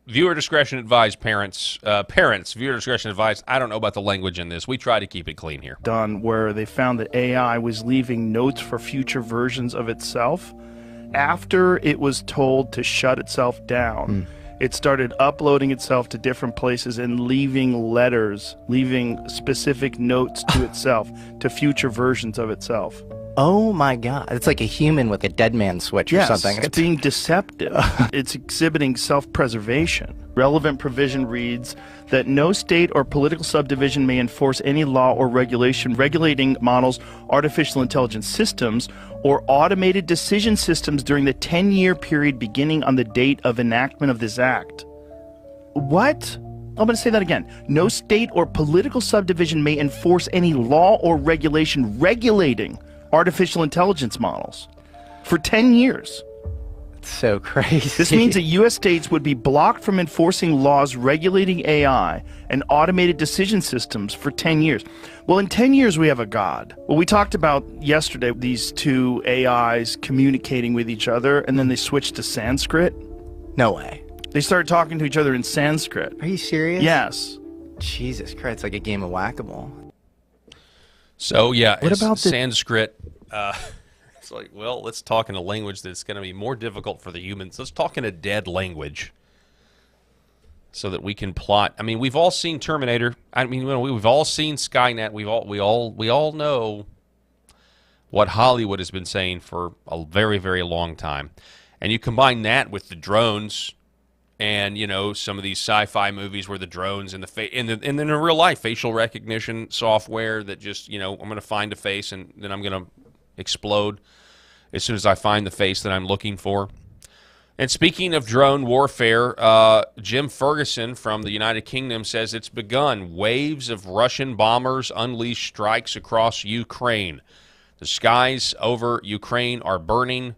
A: Viewer discretion advised, parents. Parents, viewer discretion advised. I don't know about the language in this. We try to keep it clean here.
J: Done where they found that AI was leaving notes for future versions of itself after it was told to shut itself down. It started uploading itself to different places and leaving letters, leaving specific notes to itself, to future versions of itself.
K: Oh my God. It's like a human with a dead man switch or
J: Yes,
K: something.
J: it's being deceptive. It's exhibiting self-preservation. Relevant provision reads that no state or political subdivision may enforce any law or regulation regulating models, artificial intelligence systems, or automated decision systems during the 10-year period beginning on the date of enactment of this act. What? I'm going to say that again. No state or political subdivision may enforce any law or regulation regulating artificial intelligence models for 10 years.
K: It's so crazy.
J: This means that U.S. states would be blocked from enforcing laws regulating AI and automated decision systems for 10 years. Well, in 10 years, we have a God. Well, we talked about yesterday these two AIs communicating with each other, and then they switched to Sanskrit.
K: No way.
J: They started talking to each other in Sanskrit.
K: Are you serious?
J: Yes.
K: Jesus Christ, it's like a game of whack-a-mole.
A: So, yeah,
K: What
A: it's
K: about the-
A: Sanskrit. It's like, well, let's talk in a language that's going to be more difficult for the humans. Let's talk in a dead language so that we can plot. I mean, we've all seen Terminator. I mean, we've all seen Skynet. We all know what Hollywood has been saying for a very, very long time. And you combine that with the drones and, you know, some of these sci-fi movies where the drones and and then in real life facial recognition software that just, you know, I'm going to find a face and then I'm going to explode as soon as I find the face that I'm looking for. And speaking of drone warfare, Jim Ferguson from the United Kingdom says it's begun. Waves of Russian bombers unleash strikes across Ukraine. The skies over Ukraine are burning.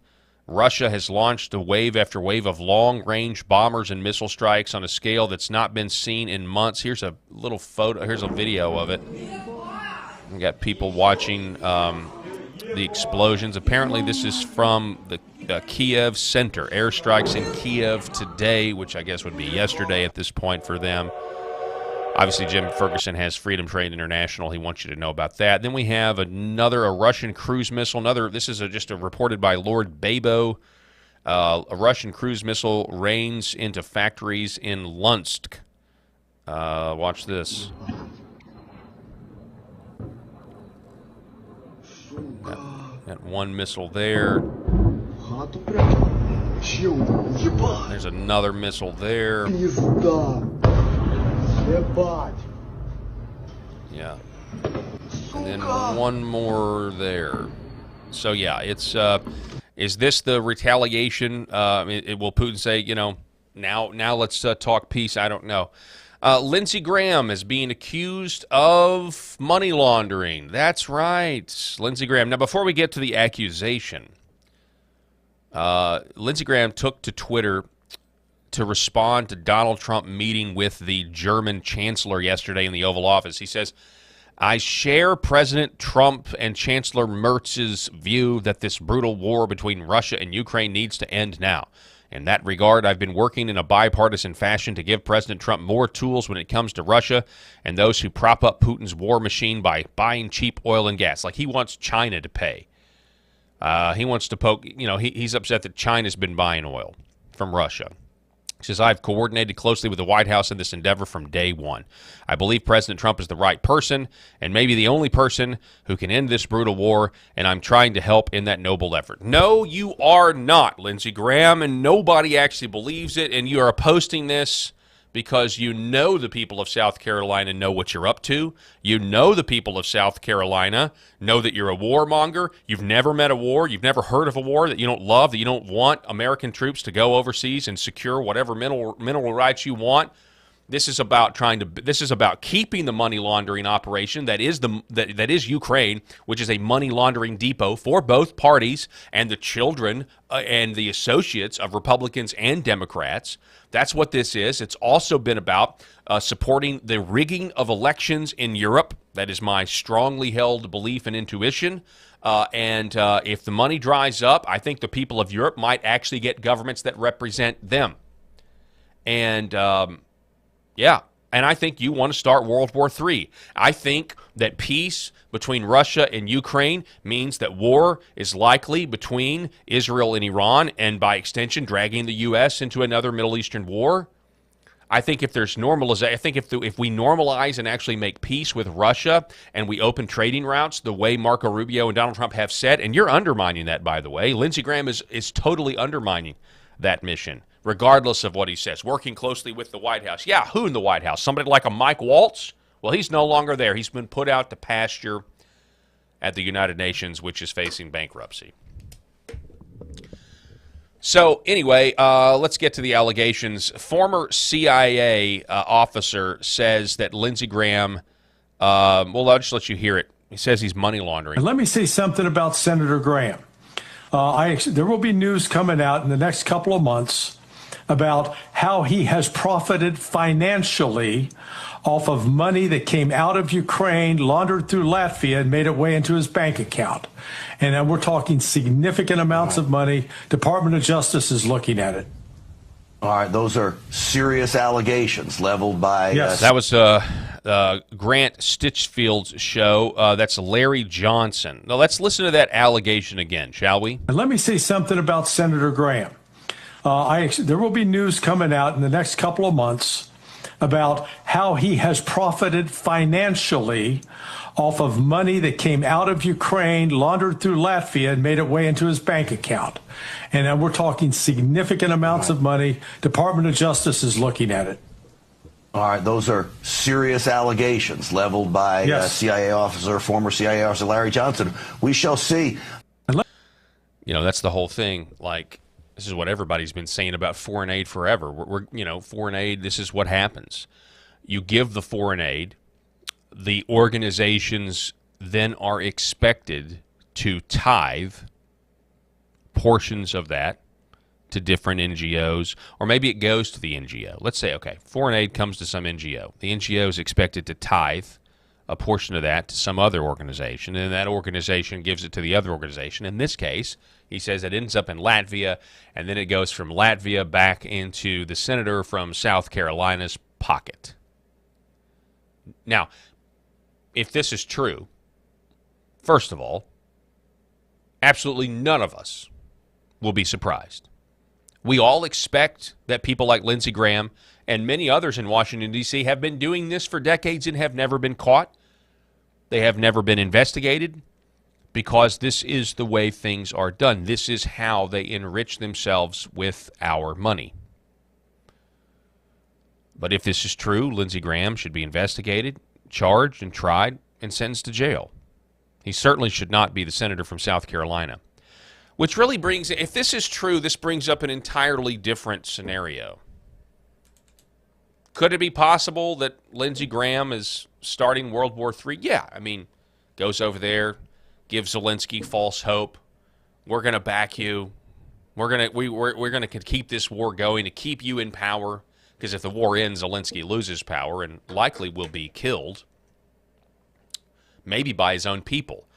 A: Russia has launched a wave after wave of long-range bombers and missile strikes on a scale that's not been seen in months. Here's a little photo. Here's a video of it. We got people watching the explosions. Apparently, this is from the Kiev center. Airstrikes in Kiev today, which I guess would be yesterday at this point for them. Obviously, Jim Ferguson has Freedom Trade International. He wants you to know about that. Then we have a Russian cruise missile. This is just reported by Lord Babo. A Russian cruise missile rains into factories in Lunsk. Watch this. Got one missile there. There's another missile there. Yeah. And then one more there. So, yeah, it's is this the retaliation? Will Putin say, you know, now let's talk peace? I don't know. Lindsey Graham is being accused of money laundering. That's right, Lindsey Graham. Now, before we get to the accusation, Lindsey Graham took to Twitter to respond to Donald Trump meeting with the German chancellor yesterday in the Oval Office. He says, I share President Trump and Chancellor Merz's view that this brutal war between Russia and Ukraine needs to end now. In that regard, I've been working in a bipartisan fashion to give President Trump more tools when it comes to Russia and those who prop up Putin's war machine by buying cheap oil and gas. Like he wants China to pay. He wants to poke, you know, he's upset that China's been buying oil from Russia. He says, I've coordinated closely with the White House in this endeavor from day one. I believe President Trump is the right person and maybe the only person who can end this brutal war, and I'm trying to help in that noble effort. No, you are not, Lindsey Graham, and nobody actually believes it, and you are posting this because you know the people of South Carolina know what you're up to. You know the people of South Carolina know that you're a warmonger. You've never met a war. You've never heard of a war that you don't love, that you don't want American troops to go overseas and secure whatever mineral rights you want. This is about keeping the money laundering operation that is Ukraine, which is a money laundering depot for both parties and the children and the associates of Republicans and Democrats. That's what this is. It's also been about supporting the rigging of elections in Europe. That is my strongly held belief and intuition. And if the money dries up, I think the people of Europe might actually get governments that represent them. And yeah, and I think you want to start World War III. I think that peace between Russia and Ukraine means that war is likely between Israel and Iran, and by extension, dragging the U.S. into another Middle Eastern war. I think if there's normalization, I think if we normalize and actually make peace with Russia and we open trading routes the way Marco Rubio and Donald Trump have said, and you're undermining that, by the way. Lindsey Graham is totally undermining that mission, regardless of what he says, working closely with the White House. Yeah, who in the White House? Somebody like a Mike Waltz? Well, he's no longer there. He's been put out to pasture at the United Nations, which is facing bankruptcy. So anyway, let's get to the allegations. Former CIA officer says that Lindsey Graham, well, I'll just let you hear it. He says he's money laundering.
L: And let me say something about Senator Graham. There will be news coming out in the next couple of months about how he has profited financially off of money that came out of Ukraine, laundered through Latvia, and made its way into his bank account. And then we're talking significant amounts of money. Department of Justice is looking at it.
M: All right, those are serious allegations leveled by...
L: Yes.
A: That was Grant Stitchfield's show. That's Larry Johnson. Now, let's listen to that allegation again, shall we?
L: And let me say something about Senator Graham. There will be news coming out in the next couple of months about how he has profited financially off of money that came out of Ukraine, laundered through Latvia, and made its way into his bank account. And then we're talking significant amounts of money. Department of Justice is looking at it.
M: All right, those are serious allegations leveled by CIA officer, former CIA officer Larry Johnson. We shall see.
A: You know, that's the whole thing. Like, this is what everybody's been saying about foreign aid forever. Foreign aid, this is what happens. You give the foreign aid, the organizations then are expected to tithe portions of that to different NGOs, or maybe it goes to the NGO. Let's say, okay, foreign aid comes to some NGO. The NGO is expected to tithe a portion of that to some other organization, and that organization gives it to the other organization. In this case, he says it ends up in Latvia, and then it goes from Latvia back into the senator from South Carolina's pocket. Now, if this is true, first of all, absolutely none of us will be surprised. We all expect that people like Lindsey Graham and many others in Washington, D.C. have been doing this for decades and have never been caught. They have never been investigated because this is the way things are done. This is how they enrich themselves with our money. But if this is true, Lindsey Graham should be investigated, charged, and tried, and sentenced to jail. He certainly should not be the senator from South Carolina. Which really brings, if this is true, this brings up an entirely different scenario. Could it be possible that Lindsey Graham is starting World War III? Yeah, I mean, goes over there, gives Zelensky false hope. We're going to back you. We're going to keep this war going to keep you in power. Because if the war ends, Zelensky loses power and likely will be killed, maybe by his own people.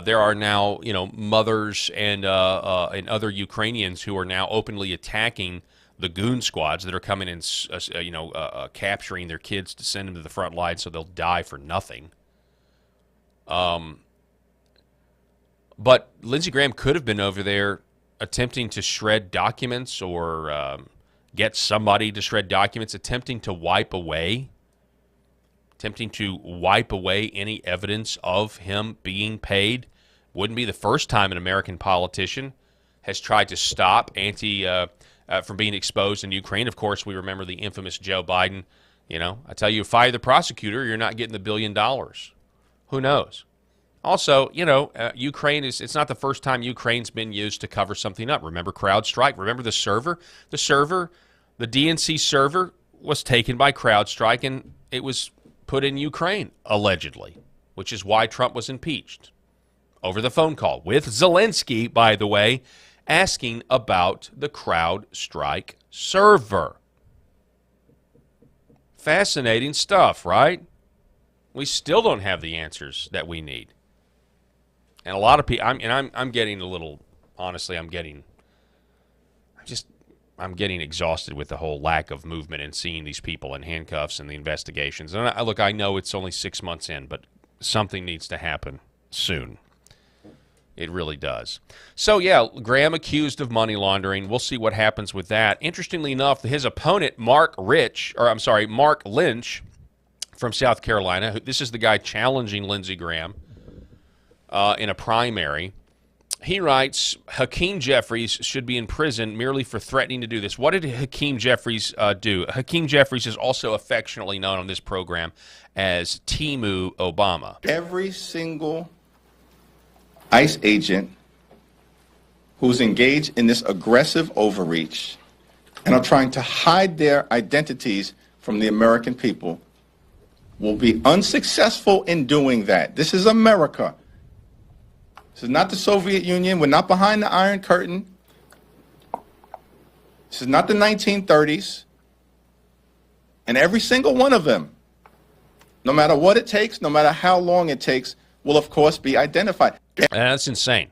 A: There are now, mothers and other Ukrainians who are now openly attacking the goon squads that are coming and capturing their kids to send them to the front line so they'll die for nothing. But Lindsey Graham could have been over there attempting to shred documents or get somebody to shred documents, attempting to wipe away any evidence of him being paid. Wouldn't be the first time an American politician has tried to stop from being exposed in Ukraine. Of course, we remember the infamous Joe Biden. I tell you, fire the prosecutor, you're not getting the $1 billion. Who knows? Also, Ukraine it's not the first time Ukraine's been used to cover something up. Remember CrowdStrike? Remember the server? The DNC server was taken by CrowdStrike, and it was put in Ukraine, allegedly, which is why Trump was impeached. Over the phone call with Zelensky, by the way, asking about the CrowdStrike server. Fascinating stuff, right? We still don't have the answers that we need. And a lot of people, I'm getting a little, honestly, I'm getting exhausted with the whole lack of movement and seeing these people in handcuffs and the investigations. And I know it's only 6 months in, but something needs to happen soon. It really does. So, yeah, Graham accused of money laundering. We'll see what happens with that. Interestingly enough, his opponent, Mark Lynch from South Carolina, this is the guy challenging Lindsey Graham in a primary. He writes, Hakeem Jeffries should be in prison merely for threatening to do this. What did Hakeem Jeffries do? Hakeem Jeffries is also affectionately known on this program as Timu Obama.
N: Every single ICE agent who's engaged in this aggressive overreach and are trying to hide their identities from the American people will be unsuccessful in doing that. This is America. This is not the Soviet Union. We're not behind the Iron Curtain. This is not the 1930s. And every single one of them, no matter what it takes, no matter how long it takes, will of course be identified.
A: That's insane.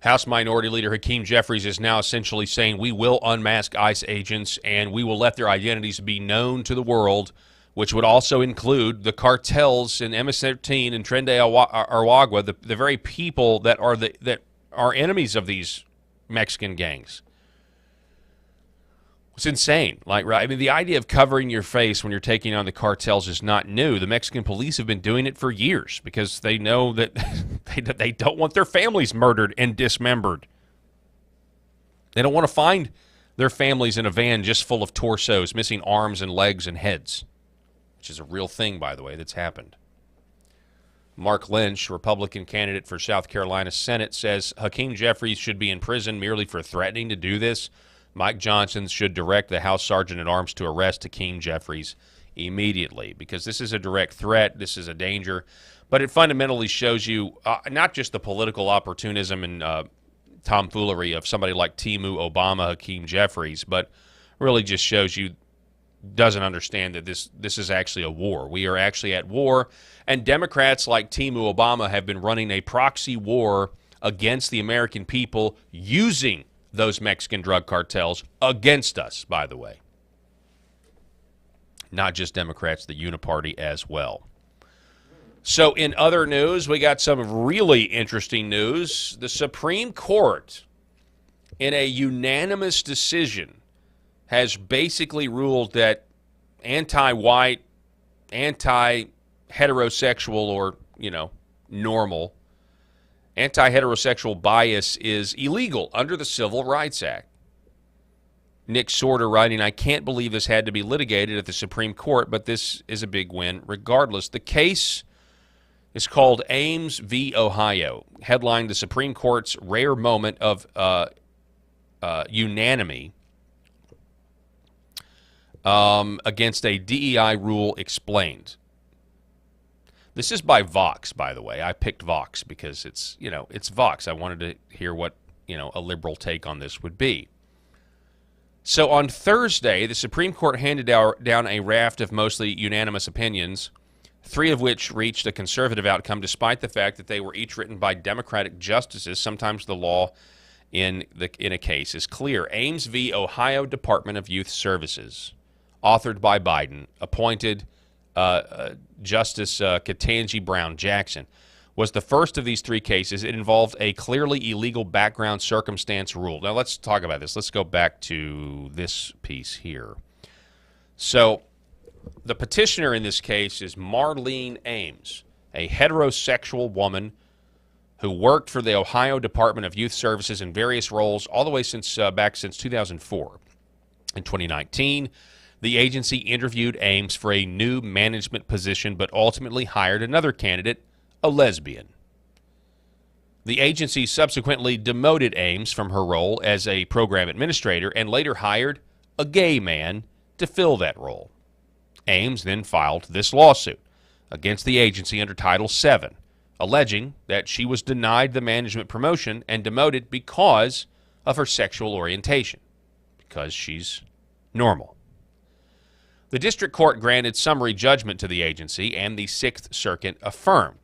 A: House Minority Leader Hakeem Jeffries is now essentially saying we will unmask ICE agents and we will let their identities be known to the world, which would also include the cartels in MS-13 and Tren de Aragua, the very people that are enemies of these Mexican gangs. It's insane. Right? I mean, the idea of covering your face when you're taking on the cartels is not new. The Mexican police have been doing it for years because they know that they don't want their families murdered and dismembered. They don't want to find their families in a van just full of torsos, missing arms and legs and heads, which is a real thing, by the way, that's happened. Mark Lynch, Republican candidate for South Carolina Senate, says Hakeem Jeffries should be in prison merely for threatening to do this. Mike Johnson should direct the House Sergeant-at-Arms to arrest Hakeem Jeffries immediately because this is a direct threat. This is a danger. But it fundamentally shows you not just the political opportunism and tomfoolery of somebody like Timu Obama, Hakeem Jeffries, but really just shows you doesn't understand that this is actually a war. We are actually at war, and Democrats like Timu Obama have been running a proxy war against the American people using those Mexican drug cartels against us, by the way. Not just Democrats, the Uniparty as well. So in other news, we got some really interesting news. The Supreme Court, in a unanimous decision, has basically ruled that anti-white, anti-heterosexual, or, normal, anti-heterosexual bias is illegal under the Civil Rights Act. Nick Sorter writing, I can't believe this had to be litigated at the Supreme Court, but this is a big win regardless. The case is called Ames v. Ohio, headlined the Supreme Court's rare moment of unanimity against a DEI rule explained. This is by Vox, by the way. I picked Vox because it's Vox. I wanted to hear what, a liberal take on this would be. So on Thursday, the Supreme Court handed down a raft of mostly unanimous opinions, 3 of which reached a conservative outcome despite the fact that they were each written by Democratic justices. Sometimes the law in a case is clear. Ames v. Ohio Department of Youth Services, authored by Biden, appointed Justice Ketanji Brown Jackson, was the first of these 3 cases. It involved a clearly illegal background circumstance rule. Now, let's talk about this. Let's go back to this piece here. So, the petitioner in this case is Marlene Ames, a heterosexual woman who worked for the Ohio Department of Youth Services in various roles all the way since 2004. In 2019, the agency interviewed Ames for a new management position, but ultimately hired another candidate, a lesbian. The agency subsequently demoted Ames from her role as a program administrator and later hired a gay man to fill that role. Ames then filed this lawsuit against the agency under Title VII, alleging that she was denied the management promotion and demoted because of her sexual orientation, because she's normal. The district court granted summary judgment to the agency, and the Sixth Circuit affirmed.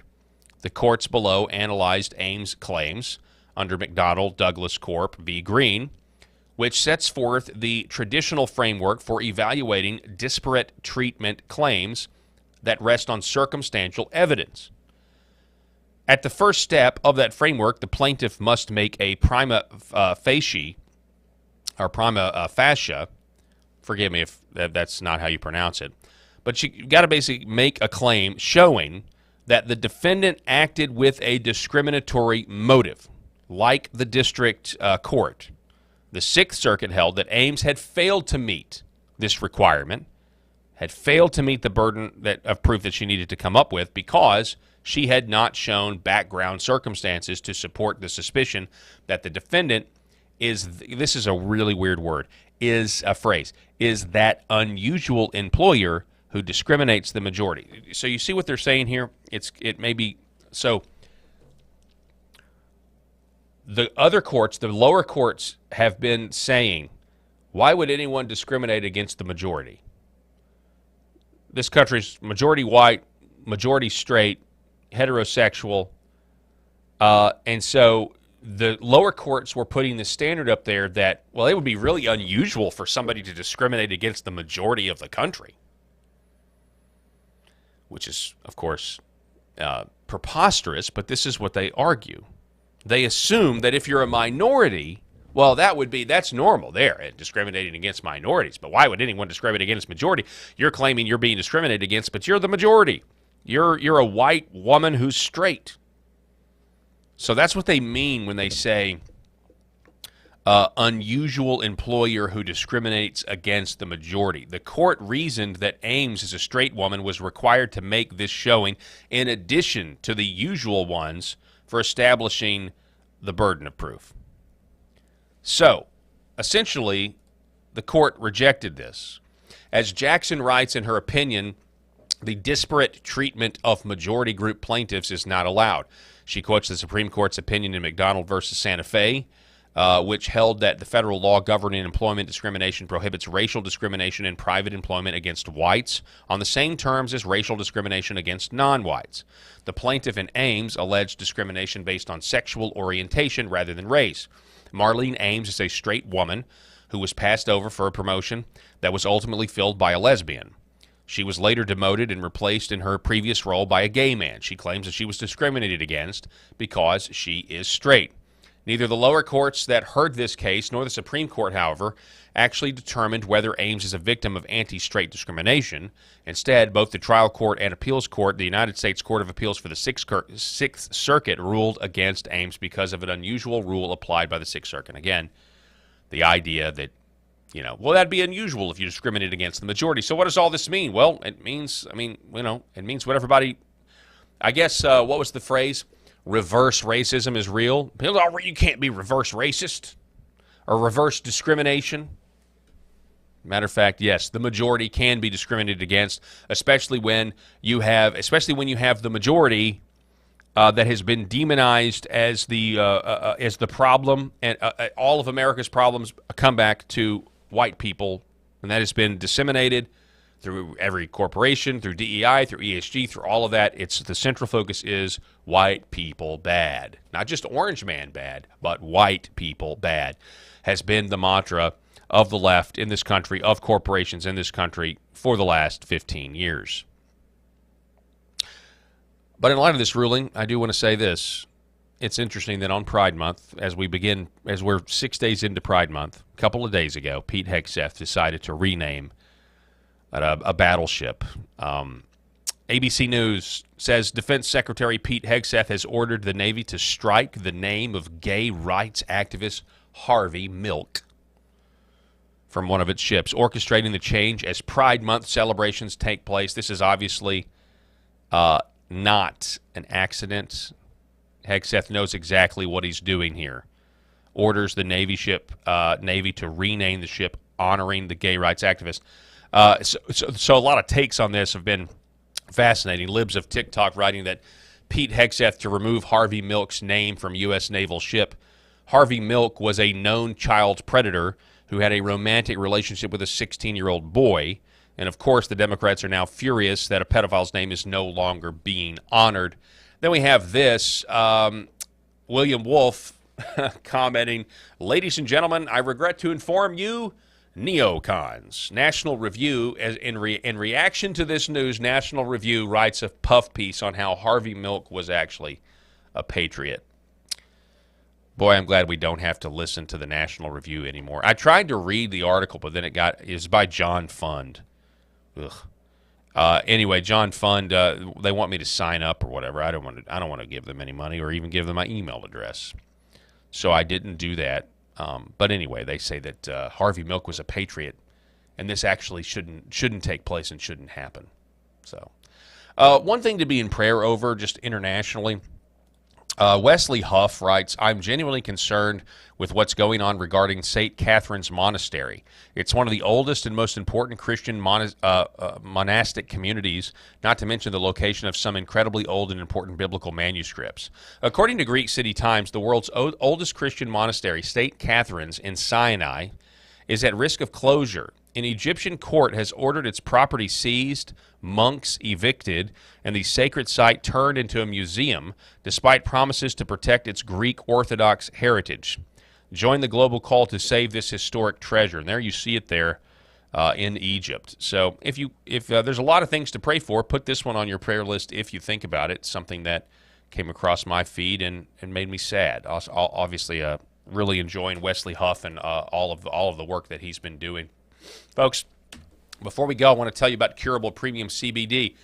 A: The courts below analyzed Ames' claims under McDonnell Douglas Corp. v. Green, which sets forth the traditional framework for evaluating disparate treatment claims that rest on circumstantial evidence. At the first step of that framework, the plaintiff must make a prima facie, or prima facie, forgive me if that's not how you pronounce it, but you got to basically make a claim showing that the defendant acted with a discriminatory motive, like the district court. The Sixth Circuit held that Ames had failed to meet this requirement, had failed to meet the burden of proof that she needed to come up with because she had not shown background circumstances to support the suspicion that the defendant is, this is a really weird word, is a phrase, is that unusual employer who discriminates the majority. So you see what they're saying here? It may be, so the other courts, the lower courts, have been saying, why would anyone discriminate against the majority? This country's majority white, majority straight, heterosexual, and so the lower courts were putting the standard up there that, well, it would be really unusual for somebody to discriminate against the majority of the country, which is, of course, preposterous, but this is what they argue. They assume that if you're a minority, well, that's normal there, discriminating against minorities. But why would anyone discriminate against majority? You're claiming you're being discriminated against, but you're the majority. You're a white woman who's straight. So that's what they mean when they say unusual employer who discriminates against the majority. The court reasoned that Ames, as a straight woman, was required to make this showing in addition to the usual ones for establishing the burden of proof. So, essentially, the court rejected this. As Jackson writes in her opinion, the disparate treatment of majority group plaintiffs is not allowed. She quotes the Supreme Court's opinion in McDonald versus Santa Fe, which held that the federal law governing employment discrimination prohibits racial discrimination in private employment against whites on the same terms as racial discrimination against non-whites. The plaintiff in Ames alleged discrimination based on sexual orientation rather than race. Marlene Ames is a straight woman who was passed over for a promotion that was ultimately filled by a lesbian. She was later demoted and replaced in her previous role by a gay man. She claims that she was discriminated against because she is straight. Neither the lower courts that heard this case nor the Supreme Court, however, actually determined whether Ames is a victim of anti-straight discrimination. Instead, both the trial court and appeals court, the United States Court of Appeals for the Sixth Circuit, ruled against Ames because of an unusual rule applied by the Sixth Circuit. Again, the idea that, well, that'd be unusual if you discriminated against the majority. So what does all this mean? Well, it means, it means what everybody, I guess, what was the phrase? Reverse racism is real. You can't be reverse racist or reverse discrimination. Matter of fact, yes, the majority can be discriminated against, especially when you have the majority that has been demonized as the problem, and all of America's problems come back to white people, and that has been disseminated through every corporation, through DEI, through ESG, through all of that. The central focus is white people bad. Not just orange man bad, but white people bad has been the mantra of the left in this country, of corporations in this country for the last 15 years. But in light of this ruling, I do want to say this. It's interesting that on Pride Month, as we're 6 days into Pride Month, a couple of days ago, Pete Hegseth decided to rename a battleship. ABC News says Defense Secretary Pete Hegseth has ordered the Navy to strike the name of gay rights activist Harvey Milk from one of its ships, orchestrating the change as Pride Month celebrations take place. This is obviously not an accident. Hegseth knows exactly what he's doing here. Orders the Navy to rename the ship, honoring the gay rights activist. So a lot of takes on this have been fascinating. Libs of TikTok writing that Pete Hegseth to remove Harvey Milk's name from U.S. naval ship. Harvey Milk was a known child predator who had a romantic relationship with a 16-year-old boy. And, of course, the Democrats are now furious that a pedophile's name is no longer being honored. Then we have this, William Wolf commenting, "Ladies and gentlemen, I regret to inform you, neocons." National Review, in reaction to this news, National Review writes a puff piece on how Harvey Milk was actually a patriot. Boy, I'm glad we don't have to listen to the National Review anymore. I tried to read the article, but then it's by John Fund. Ugh. Anyway, John Fund, they want me to sign up or whatever. I don't want to give them any money or even give them my email address. So I didn't do that. But anyway, they say that Harvey Milk was a patriot, and this actually shouldn't take place and shouldn't happen. So, one thing to be in prayer over, just internationally. Wesley Huff writes, I'm genuinely concerned with what's going on regarding St. Catherine's Monastery. It's one of the oldest and most important Christian monastic communities, not to mention the location of some incredibly old and important biblical manuscripts. According to Greek City Times, the world's oldest Christian monastery, St. Catherine's in Sinai, is at risk of closure. An Egyptian court has ordered its property seized, monks evicted, and the sacred site turned into a museum, despite promises to protect its Greek Orthodox heritage. Join the global call to save this historic treasure. And there you see it there in Egypt. So if there's a lot of things to pray for, put this one on your prayer list if you think about it. Something that came across my feed and made me sad. Also, obviously, really enjoying Wesley Huff and all of the work that he's been doing. Folks, before we go, I want to tell you about Curable Premium CBD.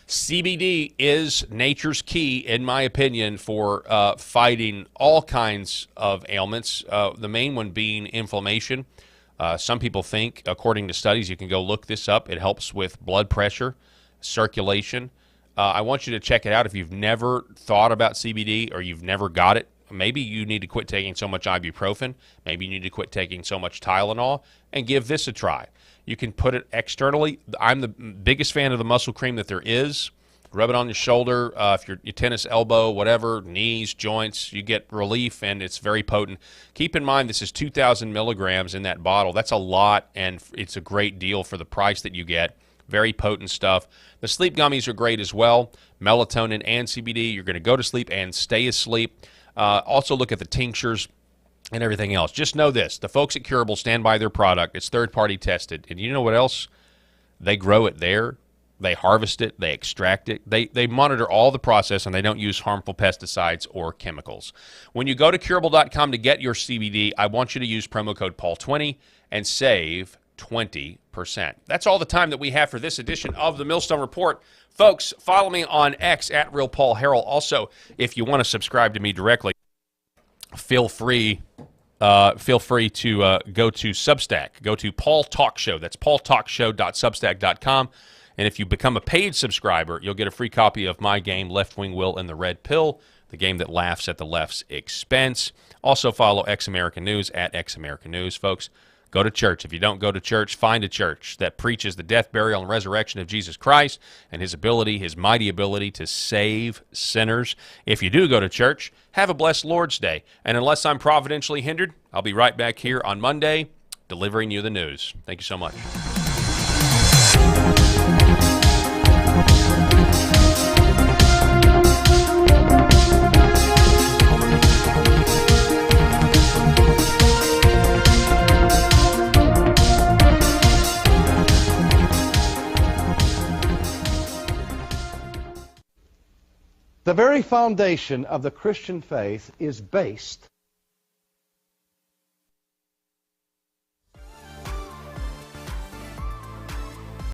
A: CBD is nature's key, in my opinion, for fighting all kinds of ailments, the main one being inflammation. Some people think, according to studies, you can go look this up, it helps with blood pressure, circulation. I want you to check it out if you've never thought about CBD or you've never got it. Maybe you need to quit taking so much ibuprofen. Maybe you need to quit taking so much Tylenol and give this a try. You can put it externally. I'm the biggest fan of the muscle cream that there is. Rub it on your shoulder, if your tennis elbow, whatever, knees, joints, you get relief, and it's very potent. Keep in mind, this is 2,000 milligrams in that bottle. That's a lot, and it's a great deal for the price that you get. Very potent stuff. The sleep gummies are great as well. Melatonin and CBD. You're going to go to sleep and stay asleep. Also look at the tinctures and everything else. Just know this. The folks at Curable stand by their product. It's third-party tested. And you know what else? They grow it there. They harvest it. They extract it. They monitor all the process, and they don't use harmful pesticides or chemicals. When you go to curable.com to get your CBD, I want you to use promo code Paul20 and save 20%. That's all the time that we have for this edition of the Millstone Report. Folks, follow me on X at Real Paul Harrell. Also, if you want to subscribe to me directly, feel free to go to Substack. Go to Paul Talk Show. That's paultalkshow.substack.com. And if you become a paid subscriber, you'll get a free copy of my game, Left Wing Will and the Red Pill, the game that laughs at the left's expense. Also follow Ex American News at Ex American News, folks. Go to church. If you don't go to church, find a church that preaches the death, burial, and resurrection of Jesus Christ and his mighty ability to save sinners. If you do go to church, have a blessed Lord's Day. And unless I'm providentially hindered, I'll be right back here on Monday delivering you the news. Thank you so much.
D: The very foundation of the Christian faith is based